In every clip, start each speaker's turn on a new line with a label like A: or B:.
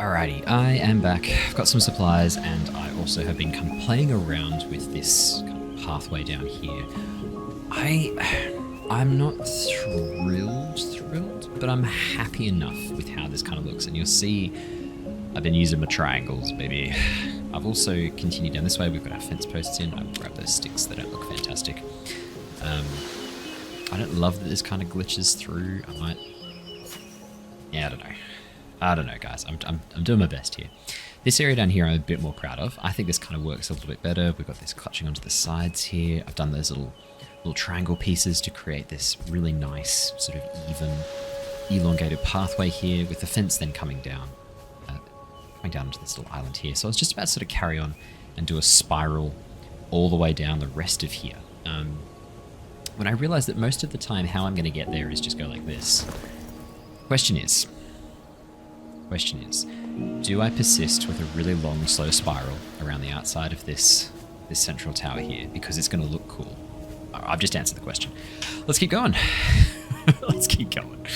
A: Alrighty, I am back. I've got some supplies, and I also have been kind of playing around with this kind of pathway down here. I'm not thrilled, but I'm happy enough with how this kind of looks. And you'll see I've been using my triangles, baby. I've also continued down this way. We've got our fence posts in. I'll grab those sticks. They don't look fantastic. I don't love that this kind of glitches through. I might... Yeah, I don't know, guys. I'm doing my best here. This area down here I'm a bit more proud of. I think this kind of works a little bit better. We've got this clutching onto the sides here. I've done those little triangle pieces to create this really nice sort of even, elongated pathway here, with the fence then coming down onto this little island here. So I was just about to sort of carry on and do a spiral all the way down the rest of here. When I realized that most of the time how I'm going to get there is just go like this. Question is, do I persist with a really long, slow spiral around the outside of this central tower here because it's going to look cool? I've just answered the question. Let's keep going. Let's keep going.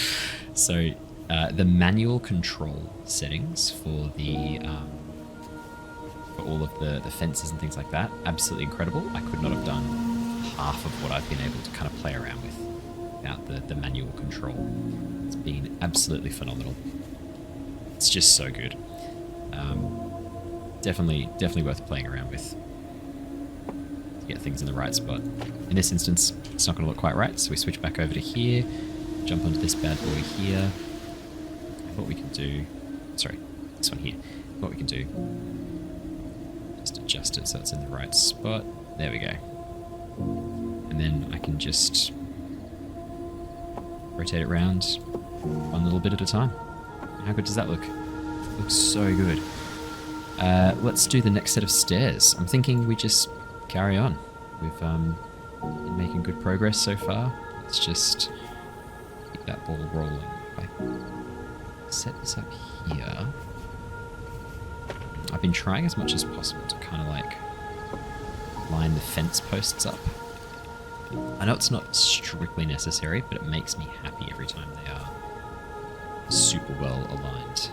A: So the manual control settings for the for all of the fences and things like that, absolutely incredible. I could not have done half of what I've been able to kind of play around with without the manual control. It's been absolutely phenomenal. It's just so good. Definitely worth playing around with to get things in the right spot. In this instance, it's not going to look quite right, so we switch back over to here, jump onto this bad boy here. What we can do... Sorry, this one here. What we can do... Just adjust it so it's in the right spot. There we go. And then I can just rotate it around one little bit at a time. How good does that look? It looks so good. Let's do the next set of stairs. I'm thinking we just carry on. We've been making good progress so far. Let's just keep that ball rolling. If I set this up here, I've been trying as much as possible to kind of like line the fence posts up. I know it's not strictly necessary, but it makes me happy every time they are super well aligned.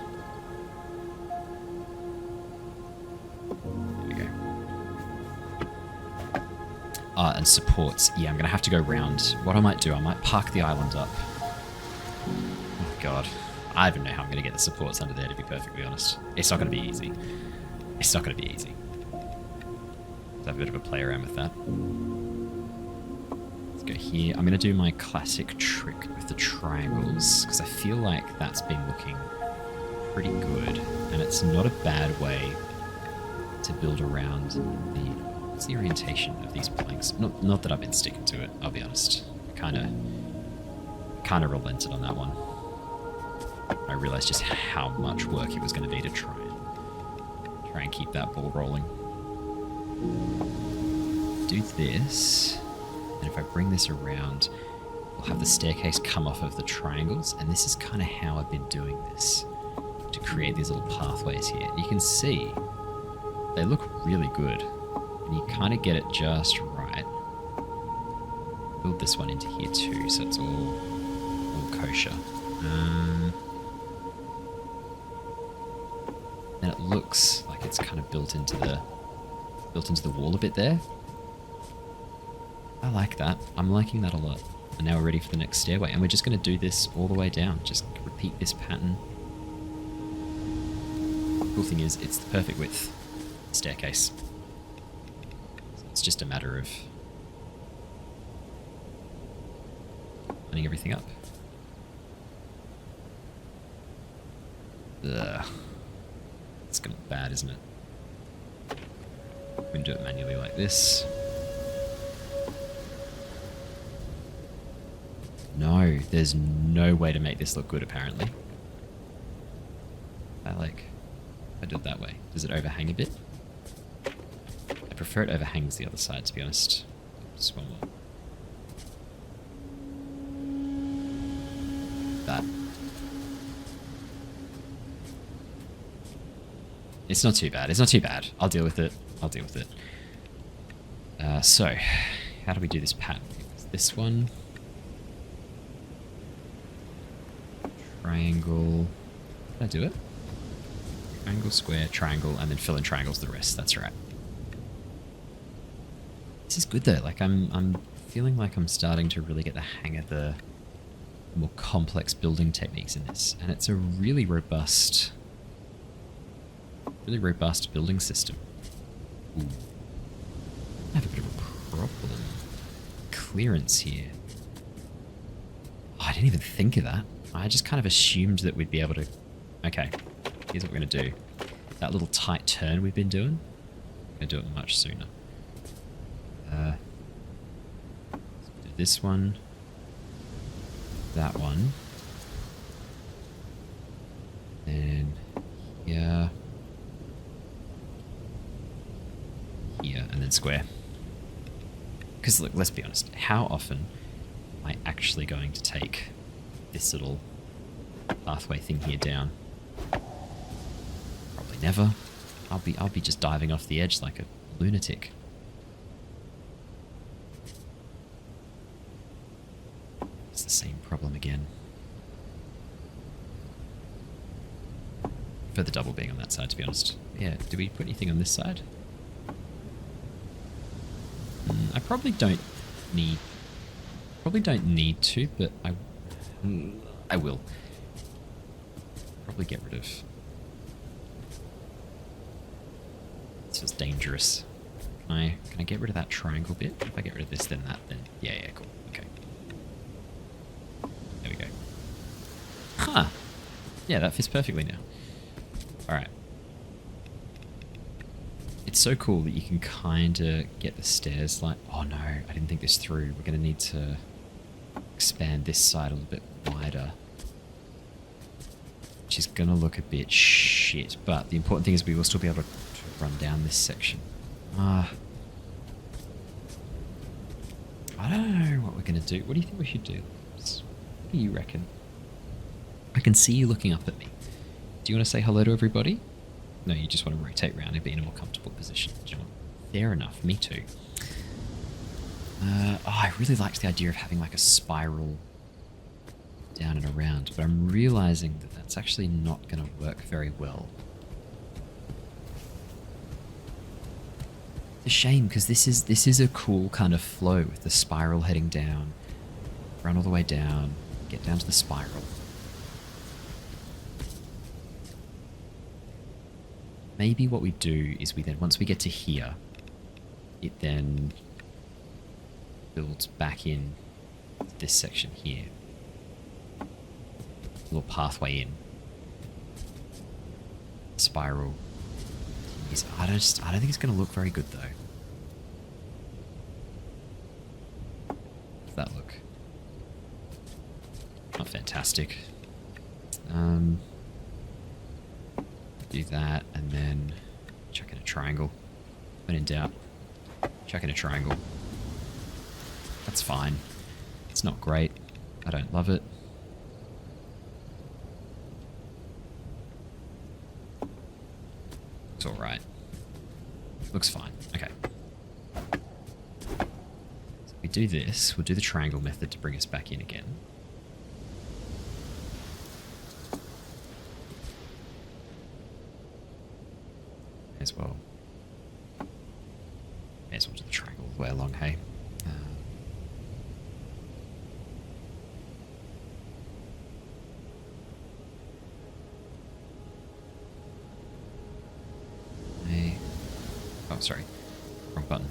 A: There we go. And supports. Yeah, I'm going to have to go round. What I might do, I might park the island up. Oh god. I don't know how I'm going to get the supports under there, to be perfectly honest. It's not going to be easy. It's not going to be easy. Let's have a bit of a play around with that. Let's go here. I'm going to do my classic trick with the triangles, because I feel like that's been looking pretty good, and it's not a bad way to build around what's the orientation of these planks. Not that I've been sticking to it, I'll be honest. I kind of relented on that one. I realized just how much work it was going to be to try and keep that ball rolling. Do this, and if I bring this around, we'll have the staircase come off of the triangles, and this is kind of how I've been doing this, to create these little pathways here. You can see they look really good, and you kind of get it just right. Build this one into here too, so it's all kosher. And it looks like it's kind of built into the wall a bit there. I like that. I'm liking that a lot. And now we're ready for the next stairway, and we're just going to do this all the way down. Just repeat this pattern. The cool thing is, it's the perfect width staircase. So it's just a matter of lining everything up. Ugh. It's gonna be bad, isn't it? We can do it manually like this. No, there's no way to make this look good, apparently. I did it that way. Does it overhang a bit? I prefer it overhangs the other side, to be honest. Just one more. That. It's not too bad. It's not too bad. I'll deal with it. So, how do we do this pattern? This one. Triangle. Did I do it? Triangle, square, triangle, and then fill in triangles the rest. That's right. This is good though. Like I'm feeling like I'm starting to really get the hang of the more complex building techniques in this, and it's a really robust building system. Ooh. I have a bit of a problem. Clearance here. Oh, I didn't even think of that. I just kind of assumed that we'd be able to... Okay, here's what we're going to do. That little tight turn we've been doing, we're going to do it much sooner. Do this one. That one. Then here. Here, and then square. Because look, let's be honest, how often am I actually going to take this little pathway thing here down? Probably never. I'll be just diving off the edge like a lunatic. It's the same problem again. For the double being on that side, to be honest. Yeah, do we put anything on this side? I probably don't need to, but I will. Probably get rid of... This feels dangerous. Can I get rid of that triangle bit? If I get rid of this, then that, then... Yeah, cool. Okay. There we go. Huh. Yeah, that fits perfectly now. Alright. It's so cool that you can kind of get the stairs like... Oh no, I didn't think this through. We're going to need to expand this side a little bit wider. Which is going to look a bit shit. But the important thing is we will still be able to run down this section. I don't know what we're going to do. What do you think we should do? What do you reckon? I can see you looking up at me. Do you want to say hello to everybody? No, you just want to rotate around and be in a more comfortable position. Do you know what? Fair enough, me too. I really liked the idea of having like a spiral down and around, but I'm realizing that that's actually not going to work very well. It's a shame, because this is a cool kind of flow with the spiral heading down, run all the way down, get down to the spiral. Maybe what we do is we then, once we get to here, it then builds back in this section here. A little pathway in. Spiral. I don't think it's going to look very good though. Does that look? Not fantastic. Do that, and then chuck in a triangle. When in doubt, chuck in a triangle. That's fine. It's not great. I don't love it. It's alright. Looks fine. Okay. So we do this. We'll do the triangle method to bring us back in again. As well. May as well do the triangle all the way along, hey? Oh, sorry. Wrong button.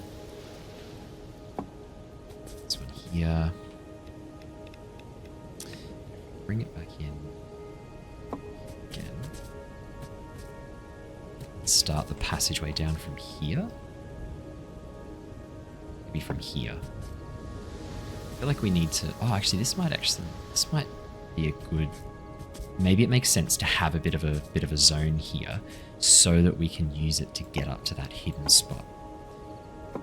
A: This one here. Bring it back in. Again. Start the passageway down from here. Maybe from here. I feel like we need to... Oh, actually, this might be a good... Maybe it makes sense to have a bit of a zone here so that we can use it to get up to that hidden spot.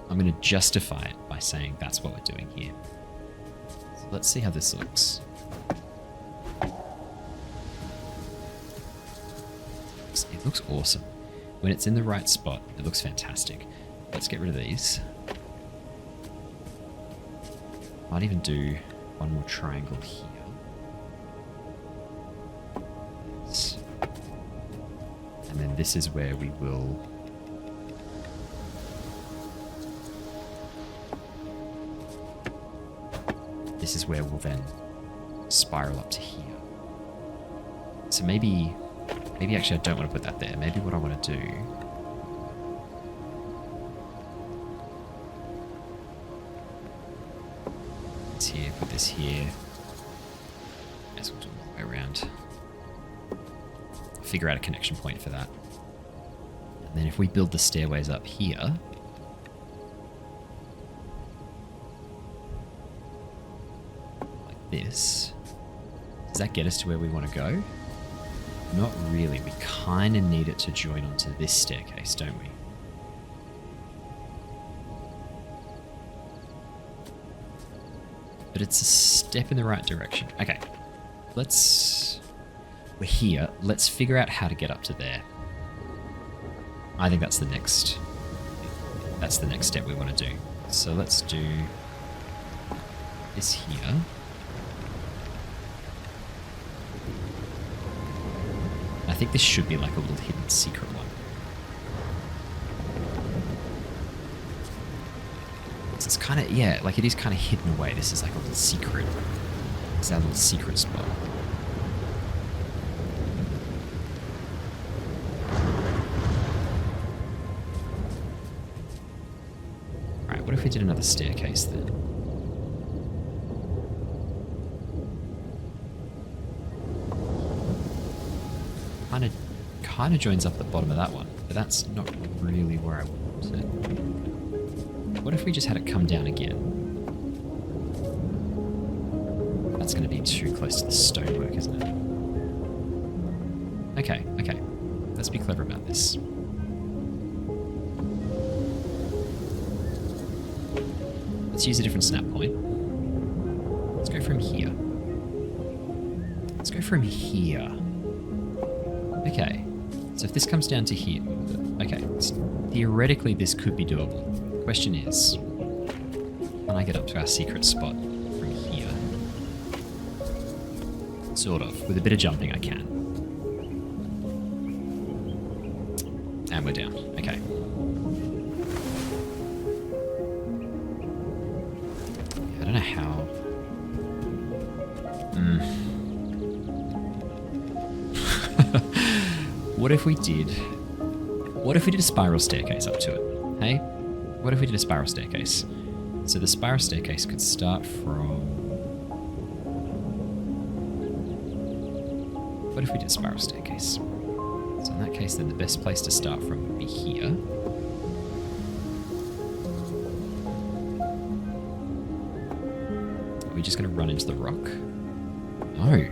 A: I'm going to justify it by saying that's what we're doing here. So let's see how this looks. It looks awesome. When it's in the right spot, it looks fantastic. Let's get rid of these. Might even do one more triangle here. And then this is where we will... This is where we'll then spiral up to here. So maybe actually I don't want to put that there. Maybe what I want to do... It's here, put this here. Guess we'll do it all the way around. Figure out a connection point for that. And then if we build the stairways up here... Like this. Does that get us to where we want to go? Not really. We kind of need it to join onto this staircase, don't we? But it's a step in the right direction. Okay. We're here. Let's figure out how to get up to there. I think that's the next step we want to do. So let's do this here. I think this should be like a little hidden secret one. It's kind of, yeah, like it is kind of hidden away. This is like a little secret. It's our little secret spot. Alright, what if we did another staircase then? Kind of joins up at the bottom of that one, but that's not really where I want it. What if we just had it come down again? That's going to be too close to the stonework, isn't it? Okay. Let's be clever about this. Let's use a different snap point. Let's go from here. Okay. So if this comes down to here... Okay. So theoretically, this could be doable. The question is... Can I get up to our secret spot from here? Sort of. With a bit of jumping, I can. And we're down. Okay. I don't know how... What if we did a spiral staircase up to it? Hey? What if we did a spiral staircase? So the spiral staircase could start from... What if we did a spiral staircase? So in that case, then the best place to start from would be here. Are we just going to run into the rock? No.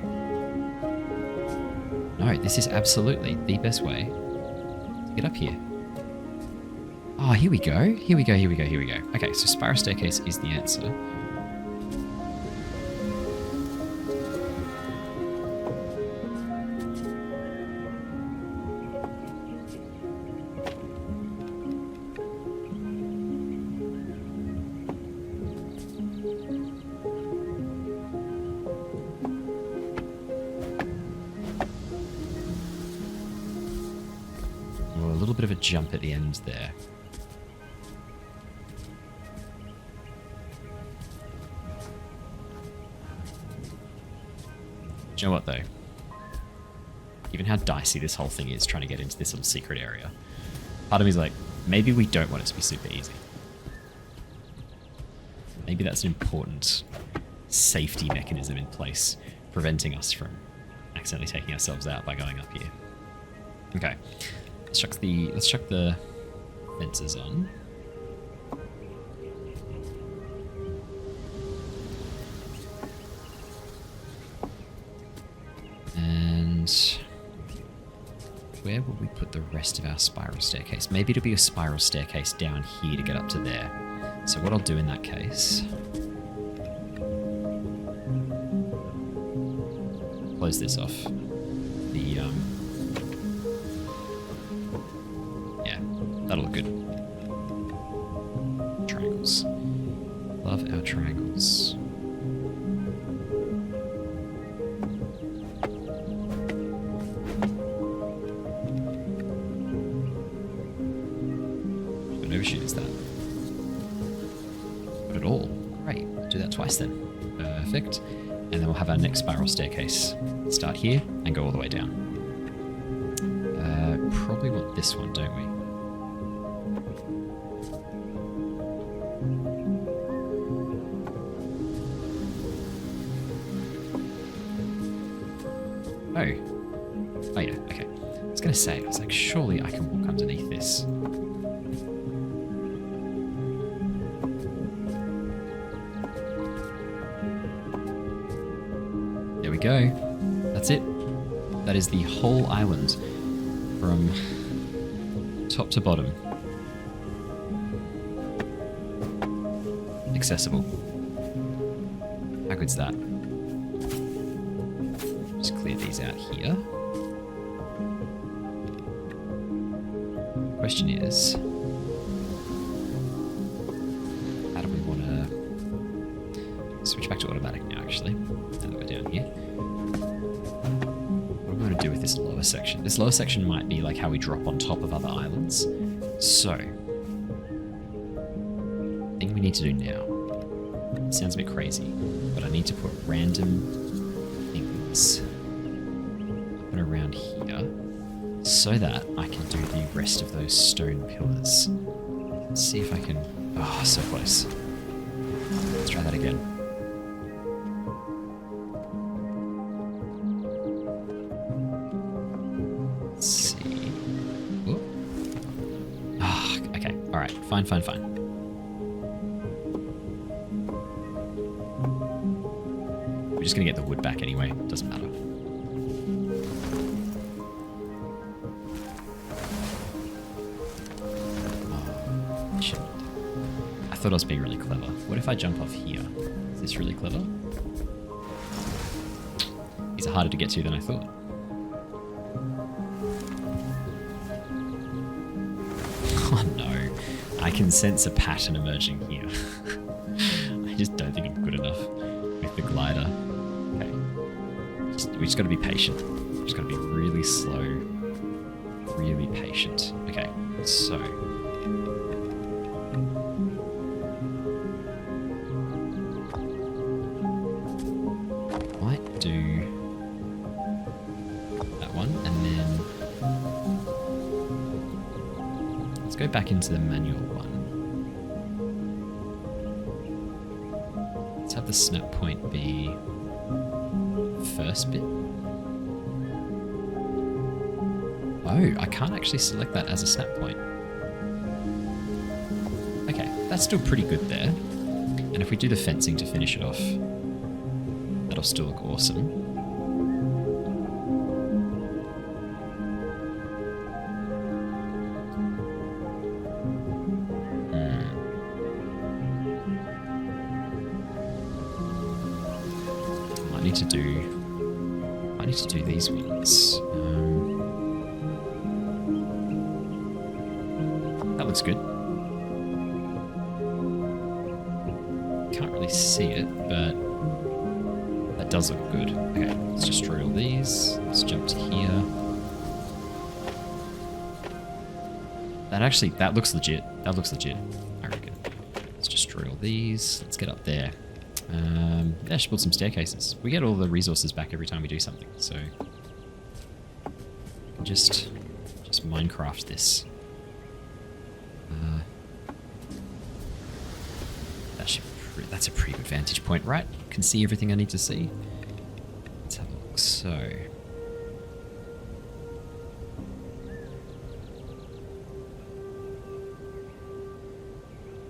A: No, this is absolutely the best way to get up here. Oh, here we go. Okay, so spiral staircase is the answer. Bit of a jump at the end there. Do you know what though? Given how dicey this whole thing is trying to get into this little secret area, part of me is like, maybe we don't want it to be super easy. Maybe that's an important safety mechanism in place, preventing us from accidentally taking ourselves out by going up here. Okay. Let's chuck the fences on. And where will we put the rest of our spiral staircase? Maybe it'll be a spiral staircase down here to get up to there. So what I'll do in that case... Close this off. That'll look good. Triangles. Love our triangles. overshoot is that? Not at all. Great. Do that twice then. Perfect. And then we'll have our next spiral staircase. Start here and go all the way down. Probably want this one, don't we? Oh yeah, okay. I was going to say, I was like, surely I can walk underneath this. There we go. That's it. That is the whole island from top to bottom. Accessible. How good's that? Just clear these out here. Question is, how do we want to switch back to automatic now, actually, now that we're down here. What do we want to do with this lower section? This lower section might be like how we drop on top of other islands. So, the thing we need to do now, it sounds a bit crazy, but I need to put random things up and around here so that I can do the rest of those stone pillars. Let's see if I can... Oh, so close. Let's try that again. Let's see. Oh, okay. All right. Fine. We're just going to get the wood back anyway. Doesn't matter. I thought I was being really clever. What if I jump off here? Is this really clever? These are harder to get to than I thought. Oh no. I can sense a pattern emerging here. I just don't think I'm good enough with the glider. Okay. We just gotta be patient. We just gotta be really slow. Really patient. Okay, so... do that one, and then let's go back into the manual one. Let's have the snap point be first bit. Oh, I can't actually select that as a snap point. Okay, that's still pretty good there. And if we do the fencing to finish it off, that'll still look awesome. I need to do these ones. That looks good. Can't really see it, but that does look good. Okay, let's just drill these. Let's jump to here. That looks legit. That looks legit, I reckon. Let's just drill these. Let's get up there. Yeah, I should build some staircases. We get all the resources back every time we do something, so just Minecraft this. That's a pretty good vantage point, right? Can see everything I need to see. Let's have a look. So,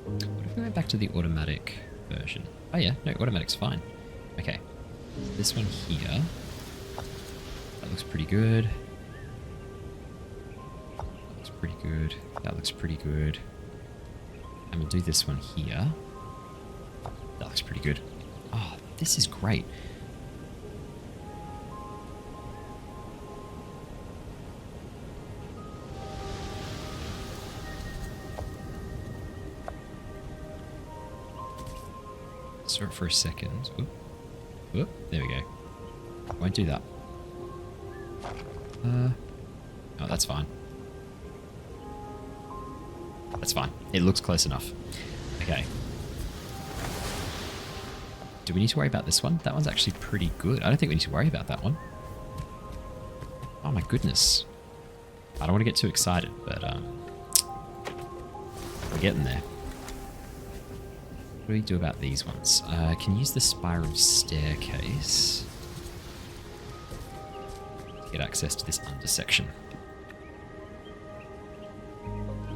A: what if we went back to the automatic version? Oh yeah, no, automatic's fine. Okay, this one here. That looks pretty good. That looks pretty good. That looks pretty good. I'm gonna do this one here. That looks pretty good. Oh, this is great. Start for a second. Oop. Oop. There we go. Won't do that. Oh, that's fine. That's fine. It looks close enough. Okay. Do we need to worry about this one? That one's actually pretty good. I don't think we need to worry about that one. Oh my goodness. I don't want to get too excited, but we're getting there. What do we do about these ones? I can use the spiral staircase to get access to this under section.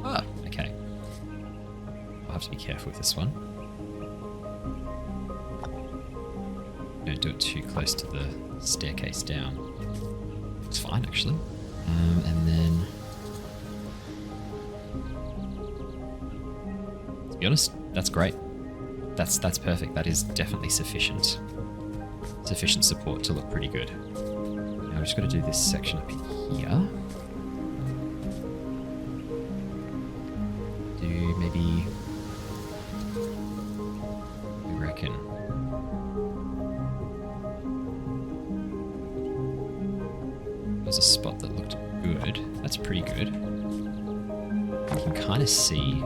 A: Ah, okay. I'll have to be careful with this one. Don't do it too close to the staircase down. It's fine, actually. And then... to be honest, that's great. That's perfect. That is definitely sufficient. Sufficient support to look pretty good. Now we've just got to do this section up here. Do maybe... I reckon... there's a spot that looked good. That's pretty good. I can kind of see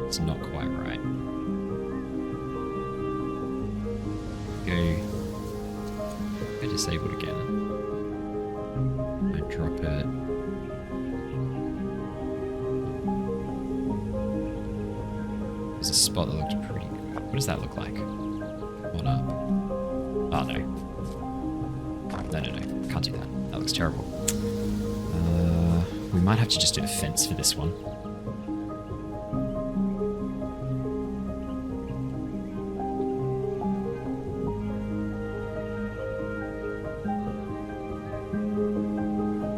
A: it's not quite right. Go disabled again. I drop it. There's a spot that looked pretty good. What does that look like? One up. Oh no. No. Can't do that. That looks terrible. We might have to just do a fence for this one.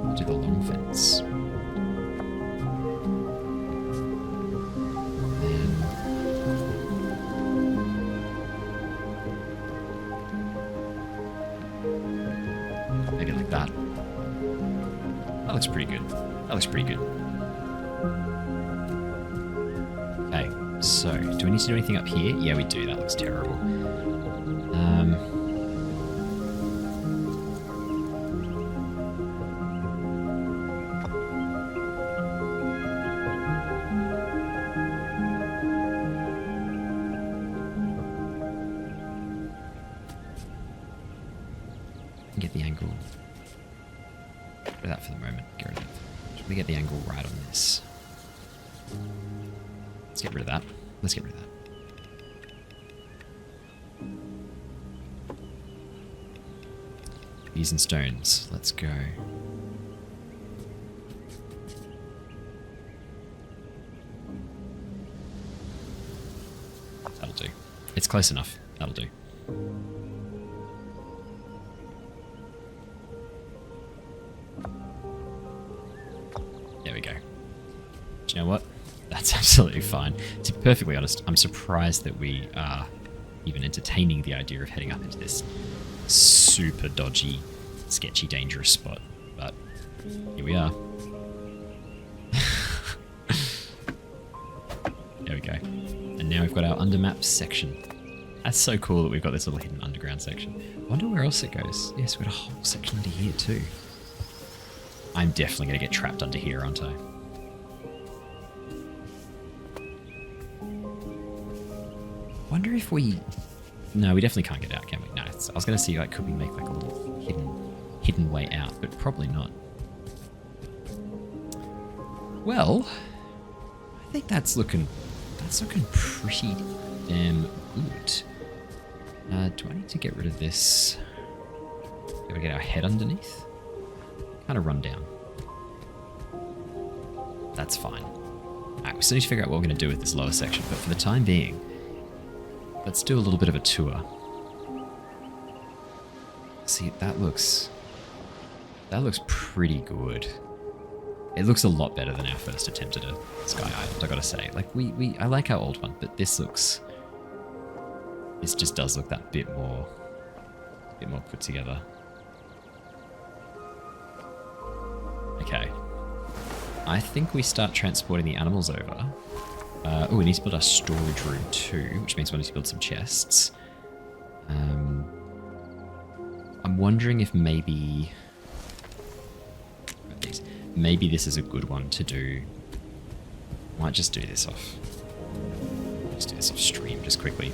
A: I'll do the long fence. Maybe like that. That looks pretty good. That looks pretty good. Okay, so do we need to do anything up here? Yeah, we do. That looks terrible. Get the angle. Get rid of that for the moment. Get rid of that. Should we get the angle right on this? Let's get rid of that. Let's get rid of that. Bees and stones. Let's go. That'll do. It's close enough. That'll do. There we go. Do you know what? That's absolutely fine. To be perfectly honest, I'm surprised that we are even entertaining the idea of heading up into this super dodgy, sketchy, dangerous spot. But here we are. There we go. And now we've got our under-map section. That's so cool that we've got this little hidden underground section. I wonder where else it goes. Yes, we've got a whole section under here too. I'm definitely going to get trapped under here, aren't I? Wonder if we... No, we definitely can't get out, can we? No, I was going to see, like, could we make like a little hidden way out, but probably not. Well, I think that's looking pretty damn good. Do I need to get rid of this? Gotta get our head underneath? Kind of run down. That's fine. Alright, we still need to figure out what we're going to do with this lower section, but for the time being, let's do a little bit of a tour. See, that looks pretty good. It looks a lot better than our first attempt at a Sky Island, I gotta say. Like, I like our old one, but this just does look that bit more put together. Okay. I think we start transporting the animals over. Oh, we need to build our storage room too, which means we need to build some chests. I'm wondering if maybe this is a good one to do Might just do this off. Just do this off stream, just quickly.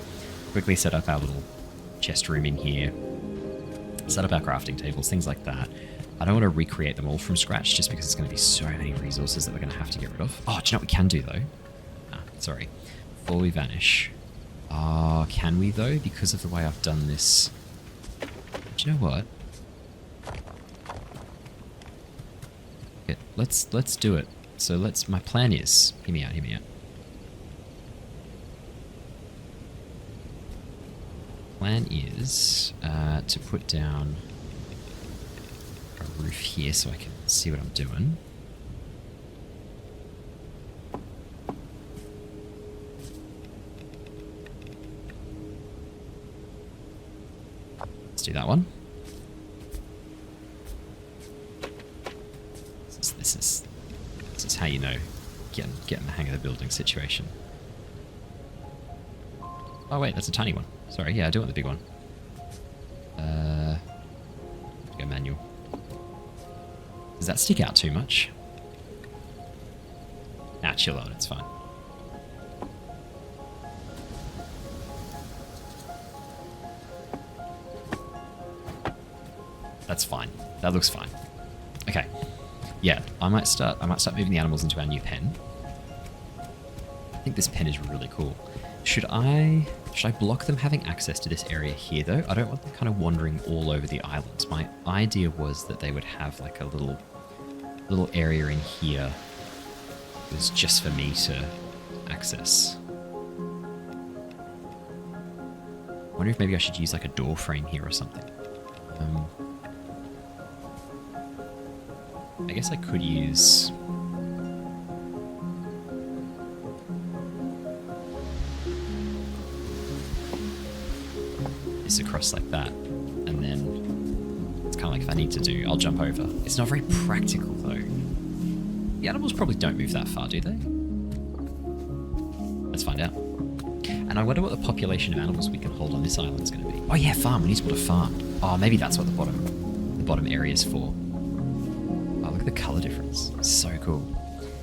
A: Quickly set up our little chest room in here. Set up our crafting tables, things like that. I don't want to recreate them all from scratch just because it's going to be so many resources that we're going to have to get rid of. Oh, do you know what we can do though? Sorry. Before we vanish. Can we though? Because of the way I've done this. Do you know what? Yeah, let's do it. So my plan is, hear me out. Plan is to put down a roof here so I can see what I'm doing. Let's do that one. This is how you know getting the hang of the building situation. Oh wait, that's a tiny one. Sorry, yeah, I do want the big one. Go manual. Does that stick out too much? Nah, chill out, it's fine. That's fine. That looks fine. Okay. Yeah, I might start moving the animals into our new pen. I think this pen is really cool. Should I block them having access to this area here though? I don't want them kind of wandering all over the island. My idea was that they would have like a little area in here that was just for me to access. I wonder if maybe I should use like a door frame here or something. I guess I could use... this across like that, and then it's kind of like if I need to do, I'll jump over. It's not very practical though. The animals probably don't move that far, do they? Let's find out. And I wonder what the population of animals we can hold on this island is going to be. Oh yeah, farm. We need to build a farm. Oh, maybe that's what the bottom area is for. Oh, look at the color difference. So cool.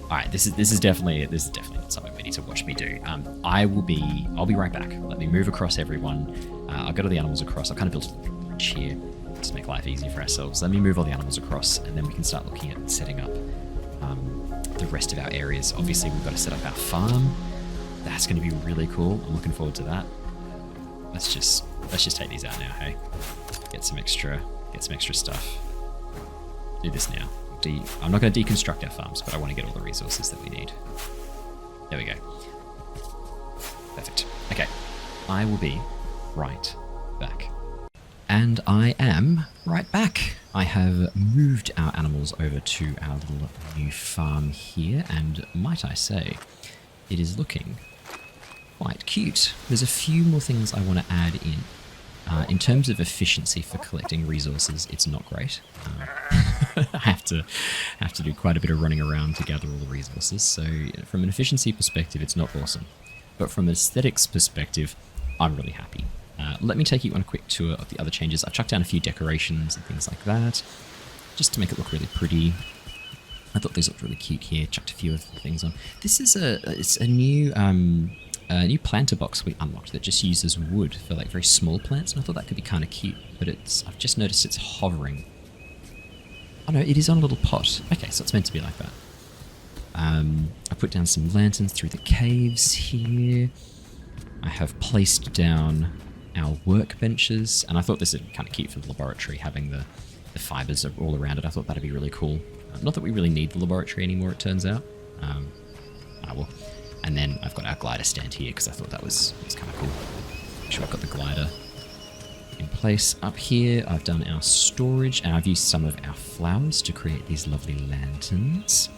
A: All right, this is definitely not something we need to watch me do. I'll be right back. Let me move across everyone. I'll get all the animals across. I've kind of built a bridge here to make life easier for ourselves. Let me move all the animals across, and then we can start looking at setting up the rest of our areas. Obviously, we've got to set up our farm. That's going to be really cool. I'm looking forward to that. Let's just take these out now, hey? Get some extra stuff. Do this now. I'm not going to deconstruct our farms, but I want to get all the resources that we need. There we go. Perfect. Okay. I will be right back. And I am right back. I have moved our animals over to our little new farm here, and might I say, it is looking quite cute. There's a few more things I want to add in. In terms of efficiency for collecting resources, it's not great. I have to do quite a bit of running around to gather all the resources. So from an efficiency perspective, it's not awesome. But from an aesthetics perspective, I'm really happy. Let me take you on a quick tour of the other changes. I've chucked down a few decorations and things like that, just to make it look really pretty. I thought these looked really cute here. Chucked a few of the things on. This is a new planter box we unlocked that just uses wood for like very small plants, and I thought that could be kind of cute. But I've just noticed it's hovering. Oh no, it is on a little pot. Okay, so it's meant to be like that. I put down some lanterns through the caves here. I have placed down our workbenches, and I thought this would be kind of cute for the laboratory, having the fibers all around it. I thought that'd be really cool. Not that we really need the laboratory anymore, it turns out. Well. And then I've got our glider stand here because I thought that was kind of cool. Make sure I've got the glider in place. Up here, I've done our storage, and I've used some of our flowers to create these lovely lanterns.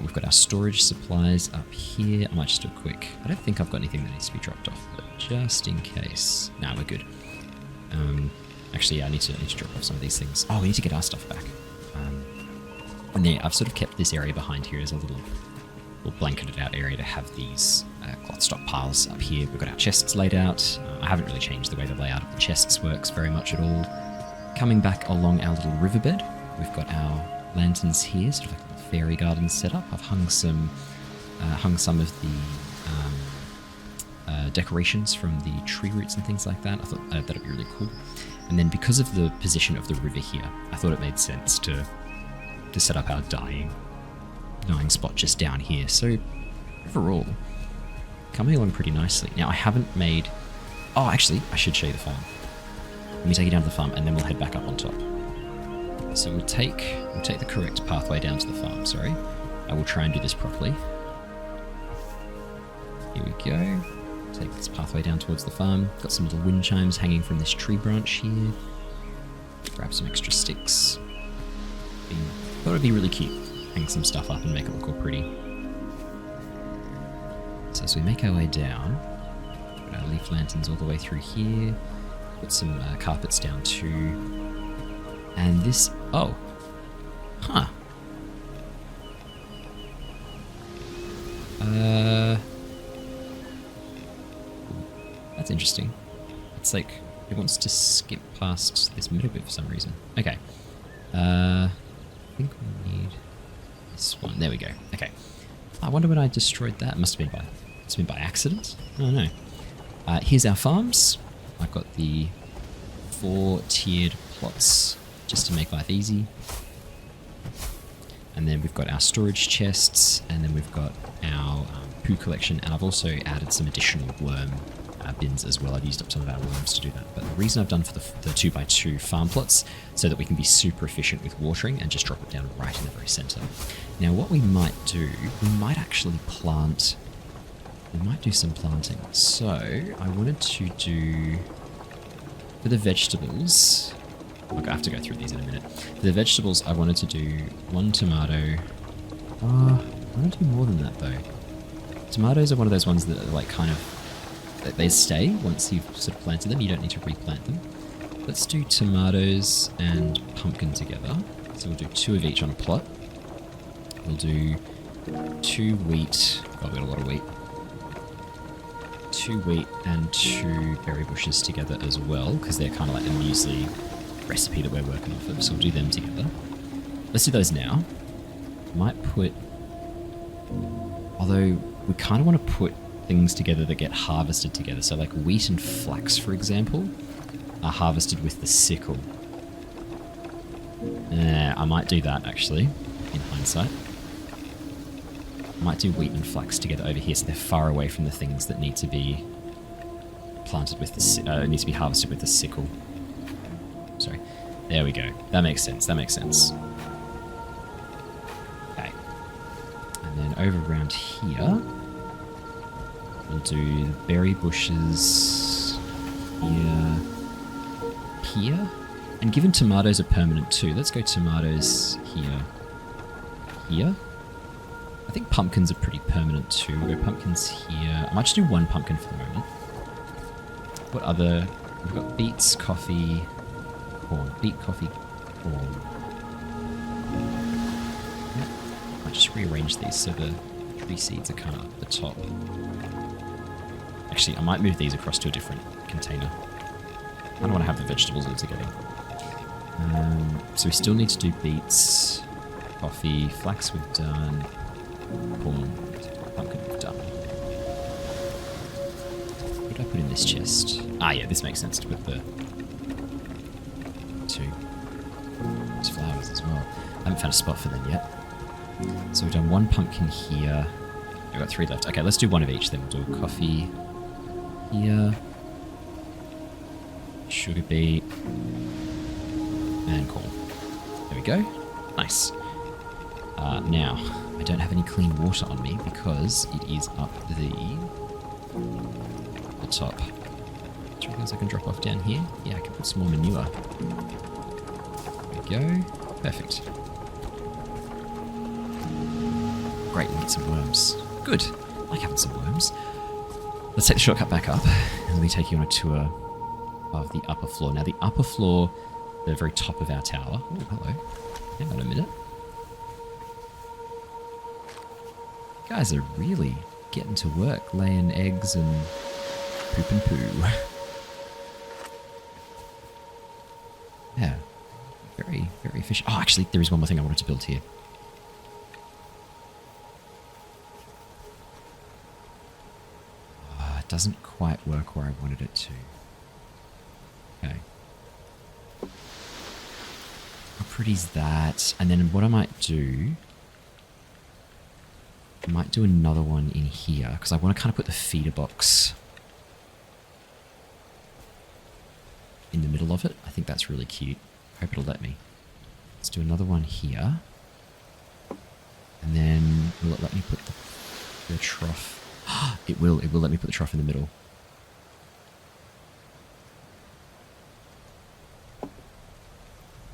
A: We've got our storage supplies up here. I might just do a quick... I don't think I've got anything that needs to be dropped off, but just in case. No, we're good. Actually, yeah, I need to drop off some of these things. Oh, we need to get our stuff back. And then I've sort of kept this area behind here as a little blanketed out area to have these cloth stockpiles up here. We've got our chests laid out. I haven't really changed the way the layout of the chests works very much at all. Coming back along our little riverbed, we've got our lanterns here, sort of like a little fairy garden set up. I've hung some hung some of the decorations from the tree roots and things like that. I thought that'd be really cool. And then because of the position of the river here, I thought it made sense to set up our dyeing spot just down here. So overall, coming along pretty nicely. Now I haven't made... Oh, actually, I should show you the farm. Let me take you down to the farm and then we'll head back up on top. So we'll take the correct pathway down to the farm, sorry. I will try and do this properly. Here we go. Take this pathway down towards the farm. Got some little wind chimes hanging from this tree branch here. Grab some extra sticks. Thought it'd be really cute. Hang some stuff up and make it look all pretty. So as we make our way down, put our leaf lanterns all the way through here. Put some carpets down too. And this... Oh. Huh. That's interesting. It's like it wants to skip past this middle bit for some reason. Okay. I think we need this one. There we go. Okay. I wonder when I destroyed that. Must have been by accident. I don't know. Here's our farms. I've got the 4 tiered plots just to make life easy. And then we've got our storage chests, and then we've got our poo collection, and I've also added some additional worm bins as well. I've used up some of our worms to do that. But the reason I've done for the 2x2 farm plots, so that we can be super efficient with watering and just drop it down right in the very center. Now what we might do, we might actually plant, we might do some planting. So I wanted to do, for the vegetables, I have to go through these in a minute. For the vegetables, I wanted to do 1 tomato. I want to do more than that though. Tomatoes are one of those ones that are like kind of, they stay once you've sort of planted them. You don't need to replant them. Let's do tomatoes and pumpkin together. So we'll do 2 of each on a plot. We'll do 2 wheat. Oh, we got a lot of wheat. 2 wheat and 2 berry bushes together as well, because they're kind of like the muesli recipe that we're working off of. So we'll do them together. Let's do those now. Might put... Although we kind of want to put things together that get harvested together. So like wheat and flax, for example, are harvested with the sickle. I might do that actually, in hindsight. I might do wheat and flax together over here, so they're far away from the things that need to be planted with the need to be harvested with the sickle. Sorry, there we go. That makes sense. That makes sense. Okay, and then over around here, we'll do berry bushes here. And given tomatoes are permanent too, let's go tomatoes here. I think pumpkins are pretty permanent too. We'll go pumpkins here. I might just do 1 pumpkin for the moment. What other... We've got beets, coffee, corn. Beet, coffee, corn. Yep. I might just rearrange these so the tree seeds are kind of up the top. Actually, I might move these across to a different container. I don't want to have the vegetables all together. So we still need to do beets, coffee, flax we've done, corn, pumpkin we've done. What did I put in this chest? Ah yeah, this makes sense to put the 2 flowers as well. I haven't found a spot for them yet. So we've done 1 pumpkin here. We've got 3 left. Okay, let's do 1 of each then. We'll do coffee here, sugar beet, and corn. There we go. Nice. Now, I don't have any clean water on me because it is up the top. Do you reckon I can drop off down here? Yeah, I can put some more manure. There we go. Perfect. Great, we get some worms. Good. I like having some worms. Let's take the shortcut back up, and let me take you on a tour of the upper floor. Now, the upper floor, the very top of our tower. Oh, hello. Hang on a minute. You guys are really getting to work, laying eggs and poop and poo. Yeah, very, very efficient. Oh, actually, there is one more thing I wanted to build here. it doesn't quite work where I wanted it to. Okay. How pretty's that? And then what I might do... I might do another one in here, because I want to kind of put the feeder box in the middle of it. I think that's really cute. Hope it'll let me. Let's do another one here. And then will it let me put the trough? It will let me put the trough in the middle.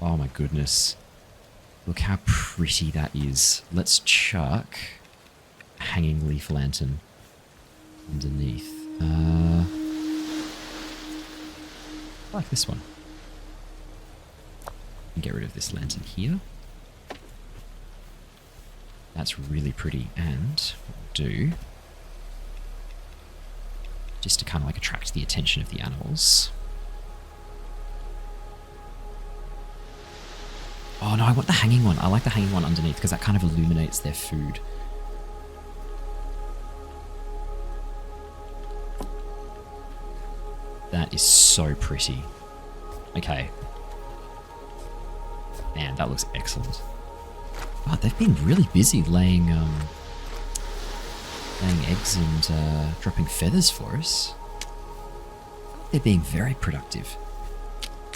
A: Oh my goodness. Look how pretty that is. Let's chuck a hanging leaf lantern underneath. I like this one. Get rid of this lantern here. That's really pretty. And what we'll do, just to kind of like attract the attention of the animals. Oh no, I want the hanging one. I like the hanging one underneath because that kind of illuminates their food. That is so pretty. Okay. Man, that looks excellent. Wow, they've been really busy laying eggs and dropping feathers for us. They're being very productive.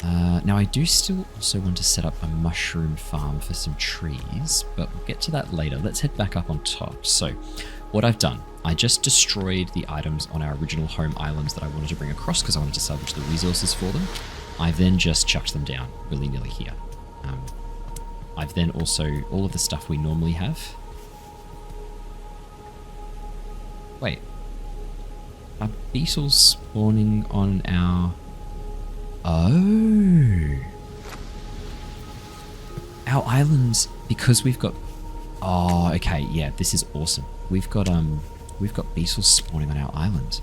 A: Now I do still also want to set up a mushroom farm for some trees, but we'll get to that later. Let's head back up on top. So, what I've done, I just destroyed the items on our original home islands that I wanted to bring across because I wanted to salvage the resources for them. I've then just chucked them down willy-nilly here. I've then also, all of the stuff we normally have. Wait. Are beetles spawning on our... Oh. Our islands, because we've got... Oh, okay, yeah, this is awesome. We've got beetles spawning on our island.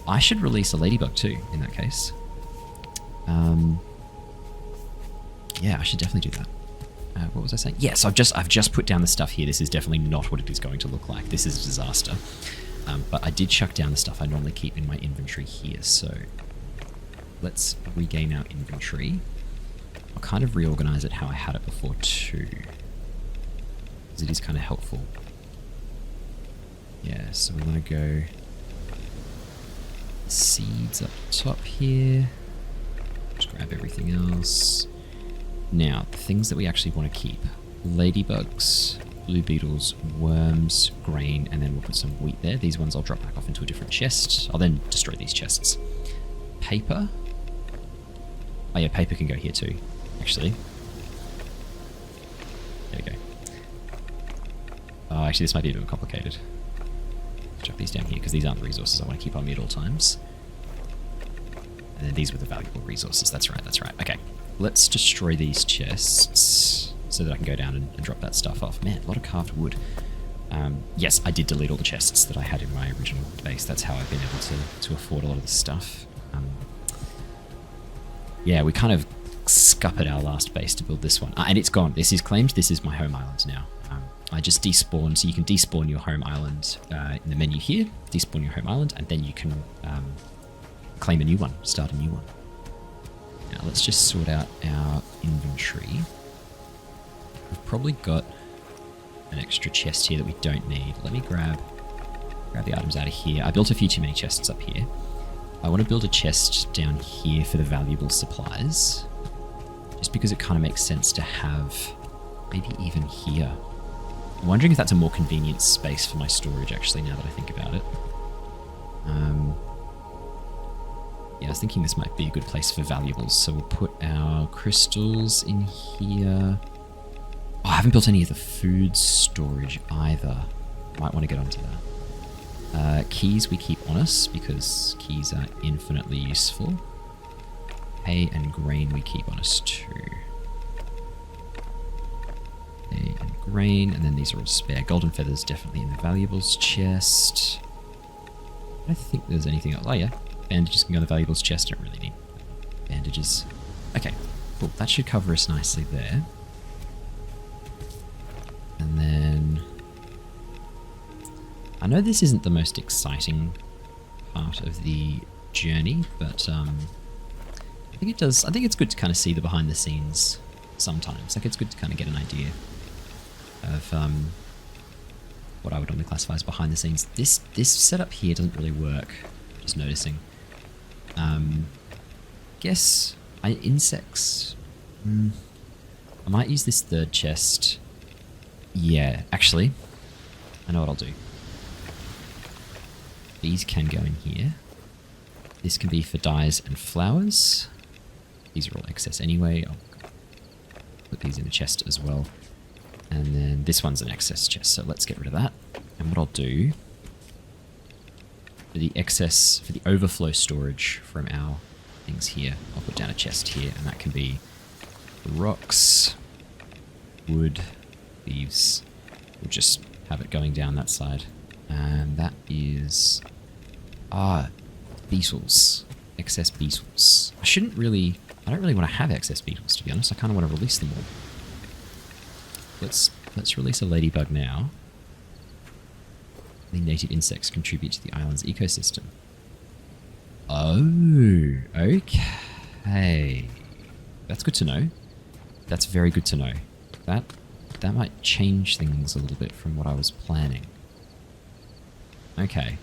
A: I should release a ladybug too, in that case. Yeah, I should definitely do that. What was I saying? Yes, I've just put down the stuff here. This is definitely not what it is going to look like. This is a disaster. But I did chuck down the stuff I normally keep in my inventory here. So let's regain our inventory. I'll kind of reorganize it how I had it before too, because it is kind of helpful. Yeah, so we want to go seeds up top here. Just grab everything else. Now, the things that we actually want to keep. Ladybugs, blue beetles, worms, grain, and then we'll put some wheat there. These ones I'll drop back off into a different chest. I'll then destroy these chests. Paper. Oh yeah, paper can go here too, actually. There we go. Oh, actually this might be a bit complicated. Chuck these down here because these aren't the resources I want to keep on me at all times. And then these were the valuable resources. That's right, that's right. Okay. Let's destroy these chests so that I can go down and drop that stuff off. Man, a lot of carved wood. Yes, I did delete all the chests that I had in my original base. That's how I've been able to afford a lot of this stuff. Yeah, we kind of scuppered our last base to build this one. And it's gone. This is claimed. This is my home island now. I just despawned, so you can despawn your home island in the menu here. Despawn your home island, and then you can claim a new one, start a new one. Now let's just sort out our inventory. We've probably got an extra chest here that we don't need. Let me grab the items out of here. I built a few too many chests up here. I want to build a chest down here for the valuable supplies, just because it kind of makes sense to have maybe even here. I'm wondering if that's a more convenient space for my storage actually, now that I think about it. Yeah, I was thinking this might be a good place for valuables, so we'll put our crystals in here. Oh, I haven't built any of the food storage either. Might want to get onto that. Keys we keep on us, because keys are infinitely useful. Hay and grain we keep on us too. Hay and grain, and then these are all spare. Golden feathers definitely in the valuables chest. I don't think there's anything else. Oh yeah. Bandages can go in the valuables chest. Don't really need bandages. Okay, cool. That should cover us nicely there. And then... I know this isn't the most exciting part of the journey, but I think it does. I think it's good to kind of see the behind the scenes sometimes. Like, it's good to kind of get an idea of what I would normally classify as behind the scenes. This setup here doesn't really work. Just noticing. Guess insects. I might use this third chest. Yeah, actually, I know what I'll do. These can go in here. This can be for dyes and flowers. These are all excess anyway. I'll put these in the chest as well. And then this one's an excess chest, so let's get rid of that. And what I'll do, for the excess, for the overflow storage from our things here, I'll put down a chest here, and that can be rocks, wood, leaves. We'll just have it going down that side. And that is... beetles. Excess beetles. I don't really want to have excess beetles, to be honest. I kind of want to release them all. Let's release a ladybug now. The native insects contribute to the island's ecosystem. Oh, okay. That's good to know. That's very good to know. That might change things a little bit from what I was planning. Okay.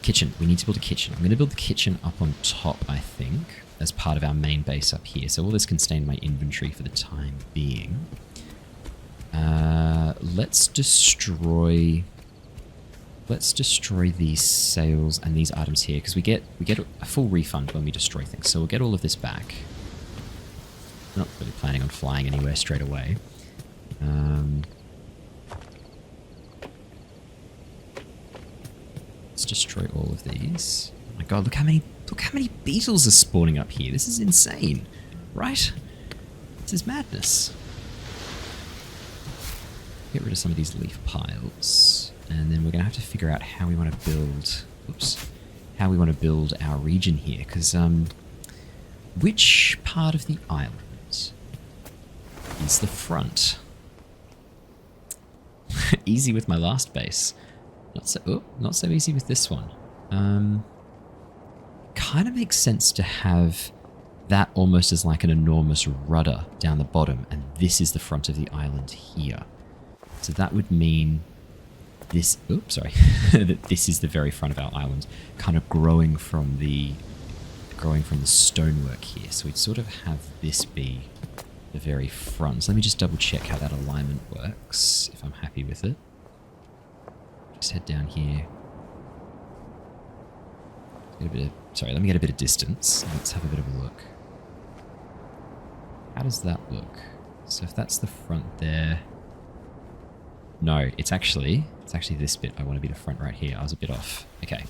A: Kitchen. We need to build a kitchen. I'm going to build the kitchen up on top, I think, as part of our main base up here. So all this can stay in my inventory for the time being. Let's destroy these sails and these items here, because we get a full refund when we destroy things. So we'll get all of this back. Not really planning on flying anywhere straight away. Let's destroy all of these. Oh my god, look how many beetles are spawning up here. This is insane, right? This is madness. Get rid of some of these leaf piles, and then we're gonna have to figure out how we want to build. How we want to build our region here, because which part of the island is the front? Easy with my last base. Not so easy with this one. Kind of makes sense to have that almost as like an enormous rudder down the bottom, and this is the front of the island here. So that would mean this, that this is the very front of our island, kind of growing from the stonework here. So we'd sort of have this be the very front. So let me just double check how that alignment works, if I'm happy with it. Just head down here. Let me get a bit of distance. Let's have a bit of a look. How does that look? So if that's the front there... No, it's actually this bit. I want to be the front right here. I was a bit off. Okay.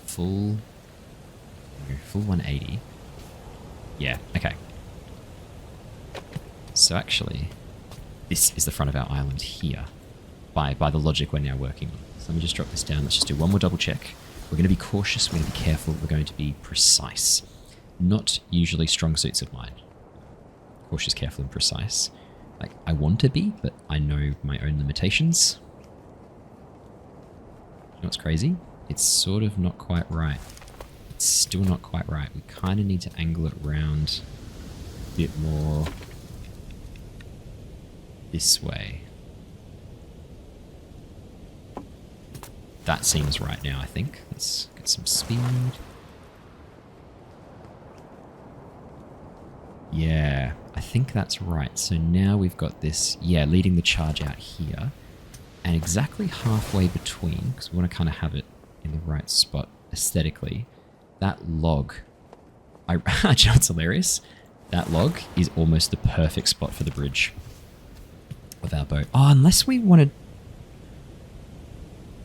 A: Full 180. Yeah, okay. So actually, this is the front of our island here, by the logic we're now working on. So let me just drop this down. Let's just do one more double check. We're going to be cautious. We're going to be careful. We're going to be precise. Not usually strong suits of mine. Cautious, careful, and precise. Like, I want to be, but I know my own limitations. You know what's crazy? It's sort of not quite right. It's still not quite right. We kind of need to angle it round a bit more this way. That seems right now, I think. Let's get some speed. Yeah, I think that's right. So now we've got this, leading the charge out here. And exactly halfway between, because we want to kind of have it in the right spot aesthetically, that log, do you know what's hilarious? That log is almost the perfect spot for the bridge of our boat. Oh, unless we wanted...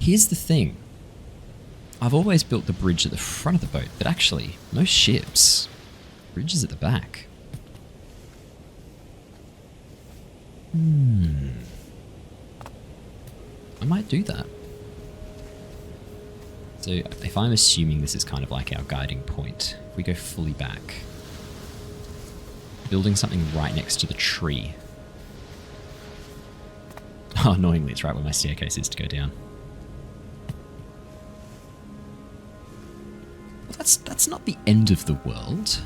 A: Here's the thing. I've always built the bridge at the front of the boat, but actually, most ships, the bridge is at the back. I might do that. So if I'm assuming this is kind of like our guiding point, if we go fully back, building something right next to the tree. Oh, annoyingly, it's right where my staircase is to go down. That's not the end of the world.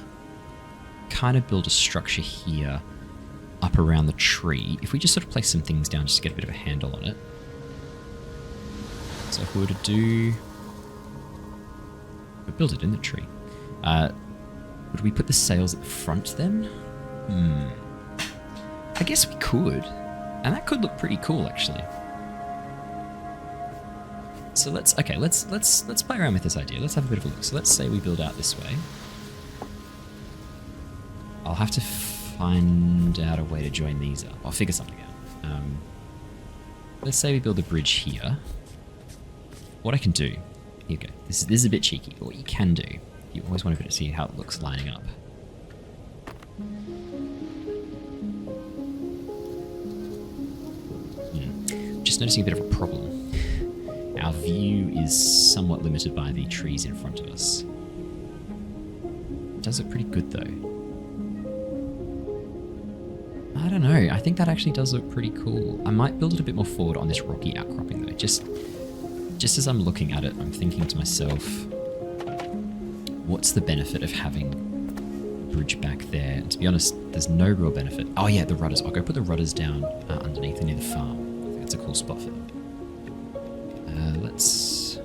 A: Kind of build a structure here up around the tree. If we just sort of place some things down just to get a bit of a handle on it. So if we were to do... we build it in the tree. Would we put the sails at the front then? I guess we could. And that could look pretty cool actually. So let's play around with this idea. Let's have a bit of a look. So let's say we build out this way. I'll have to find out a way to join these up. I'll figure something out. Let's say we build a bridge here. What I can do, here you go. This is a bit cheeky, but what you can do, you always want to see how it looks lining up. Just noticing a bit of a problem. Our view is somewhat limited by the trees in front of us. It does look pretty good though. I don't know, I think that actually does look pretty cool. I might build it a bit more forward on this rocky outcropping though. Just as I'm looking at it, I'm thinking to myself, what's the benefit of having a bridge back there? And to be honest, there's no real benefit. Oh yeah, the rudders. I'll go put the rudders down underneath near the farm. I think that's a cool spot for them. Let's...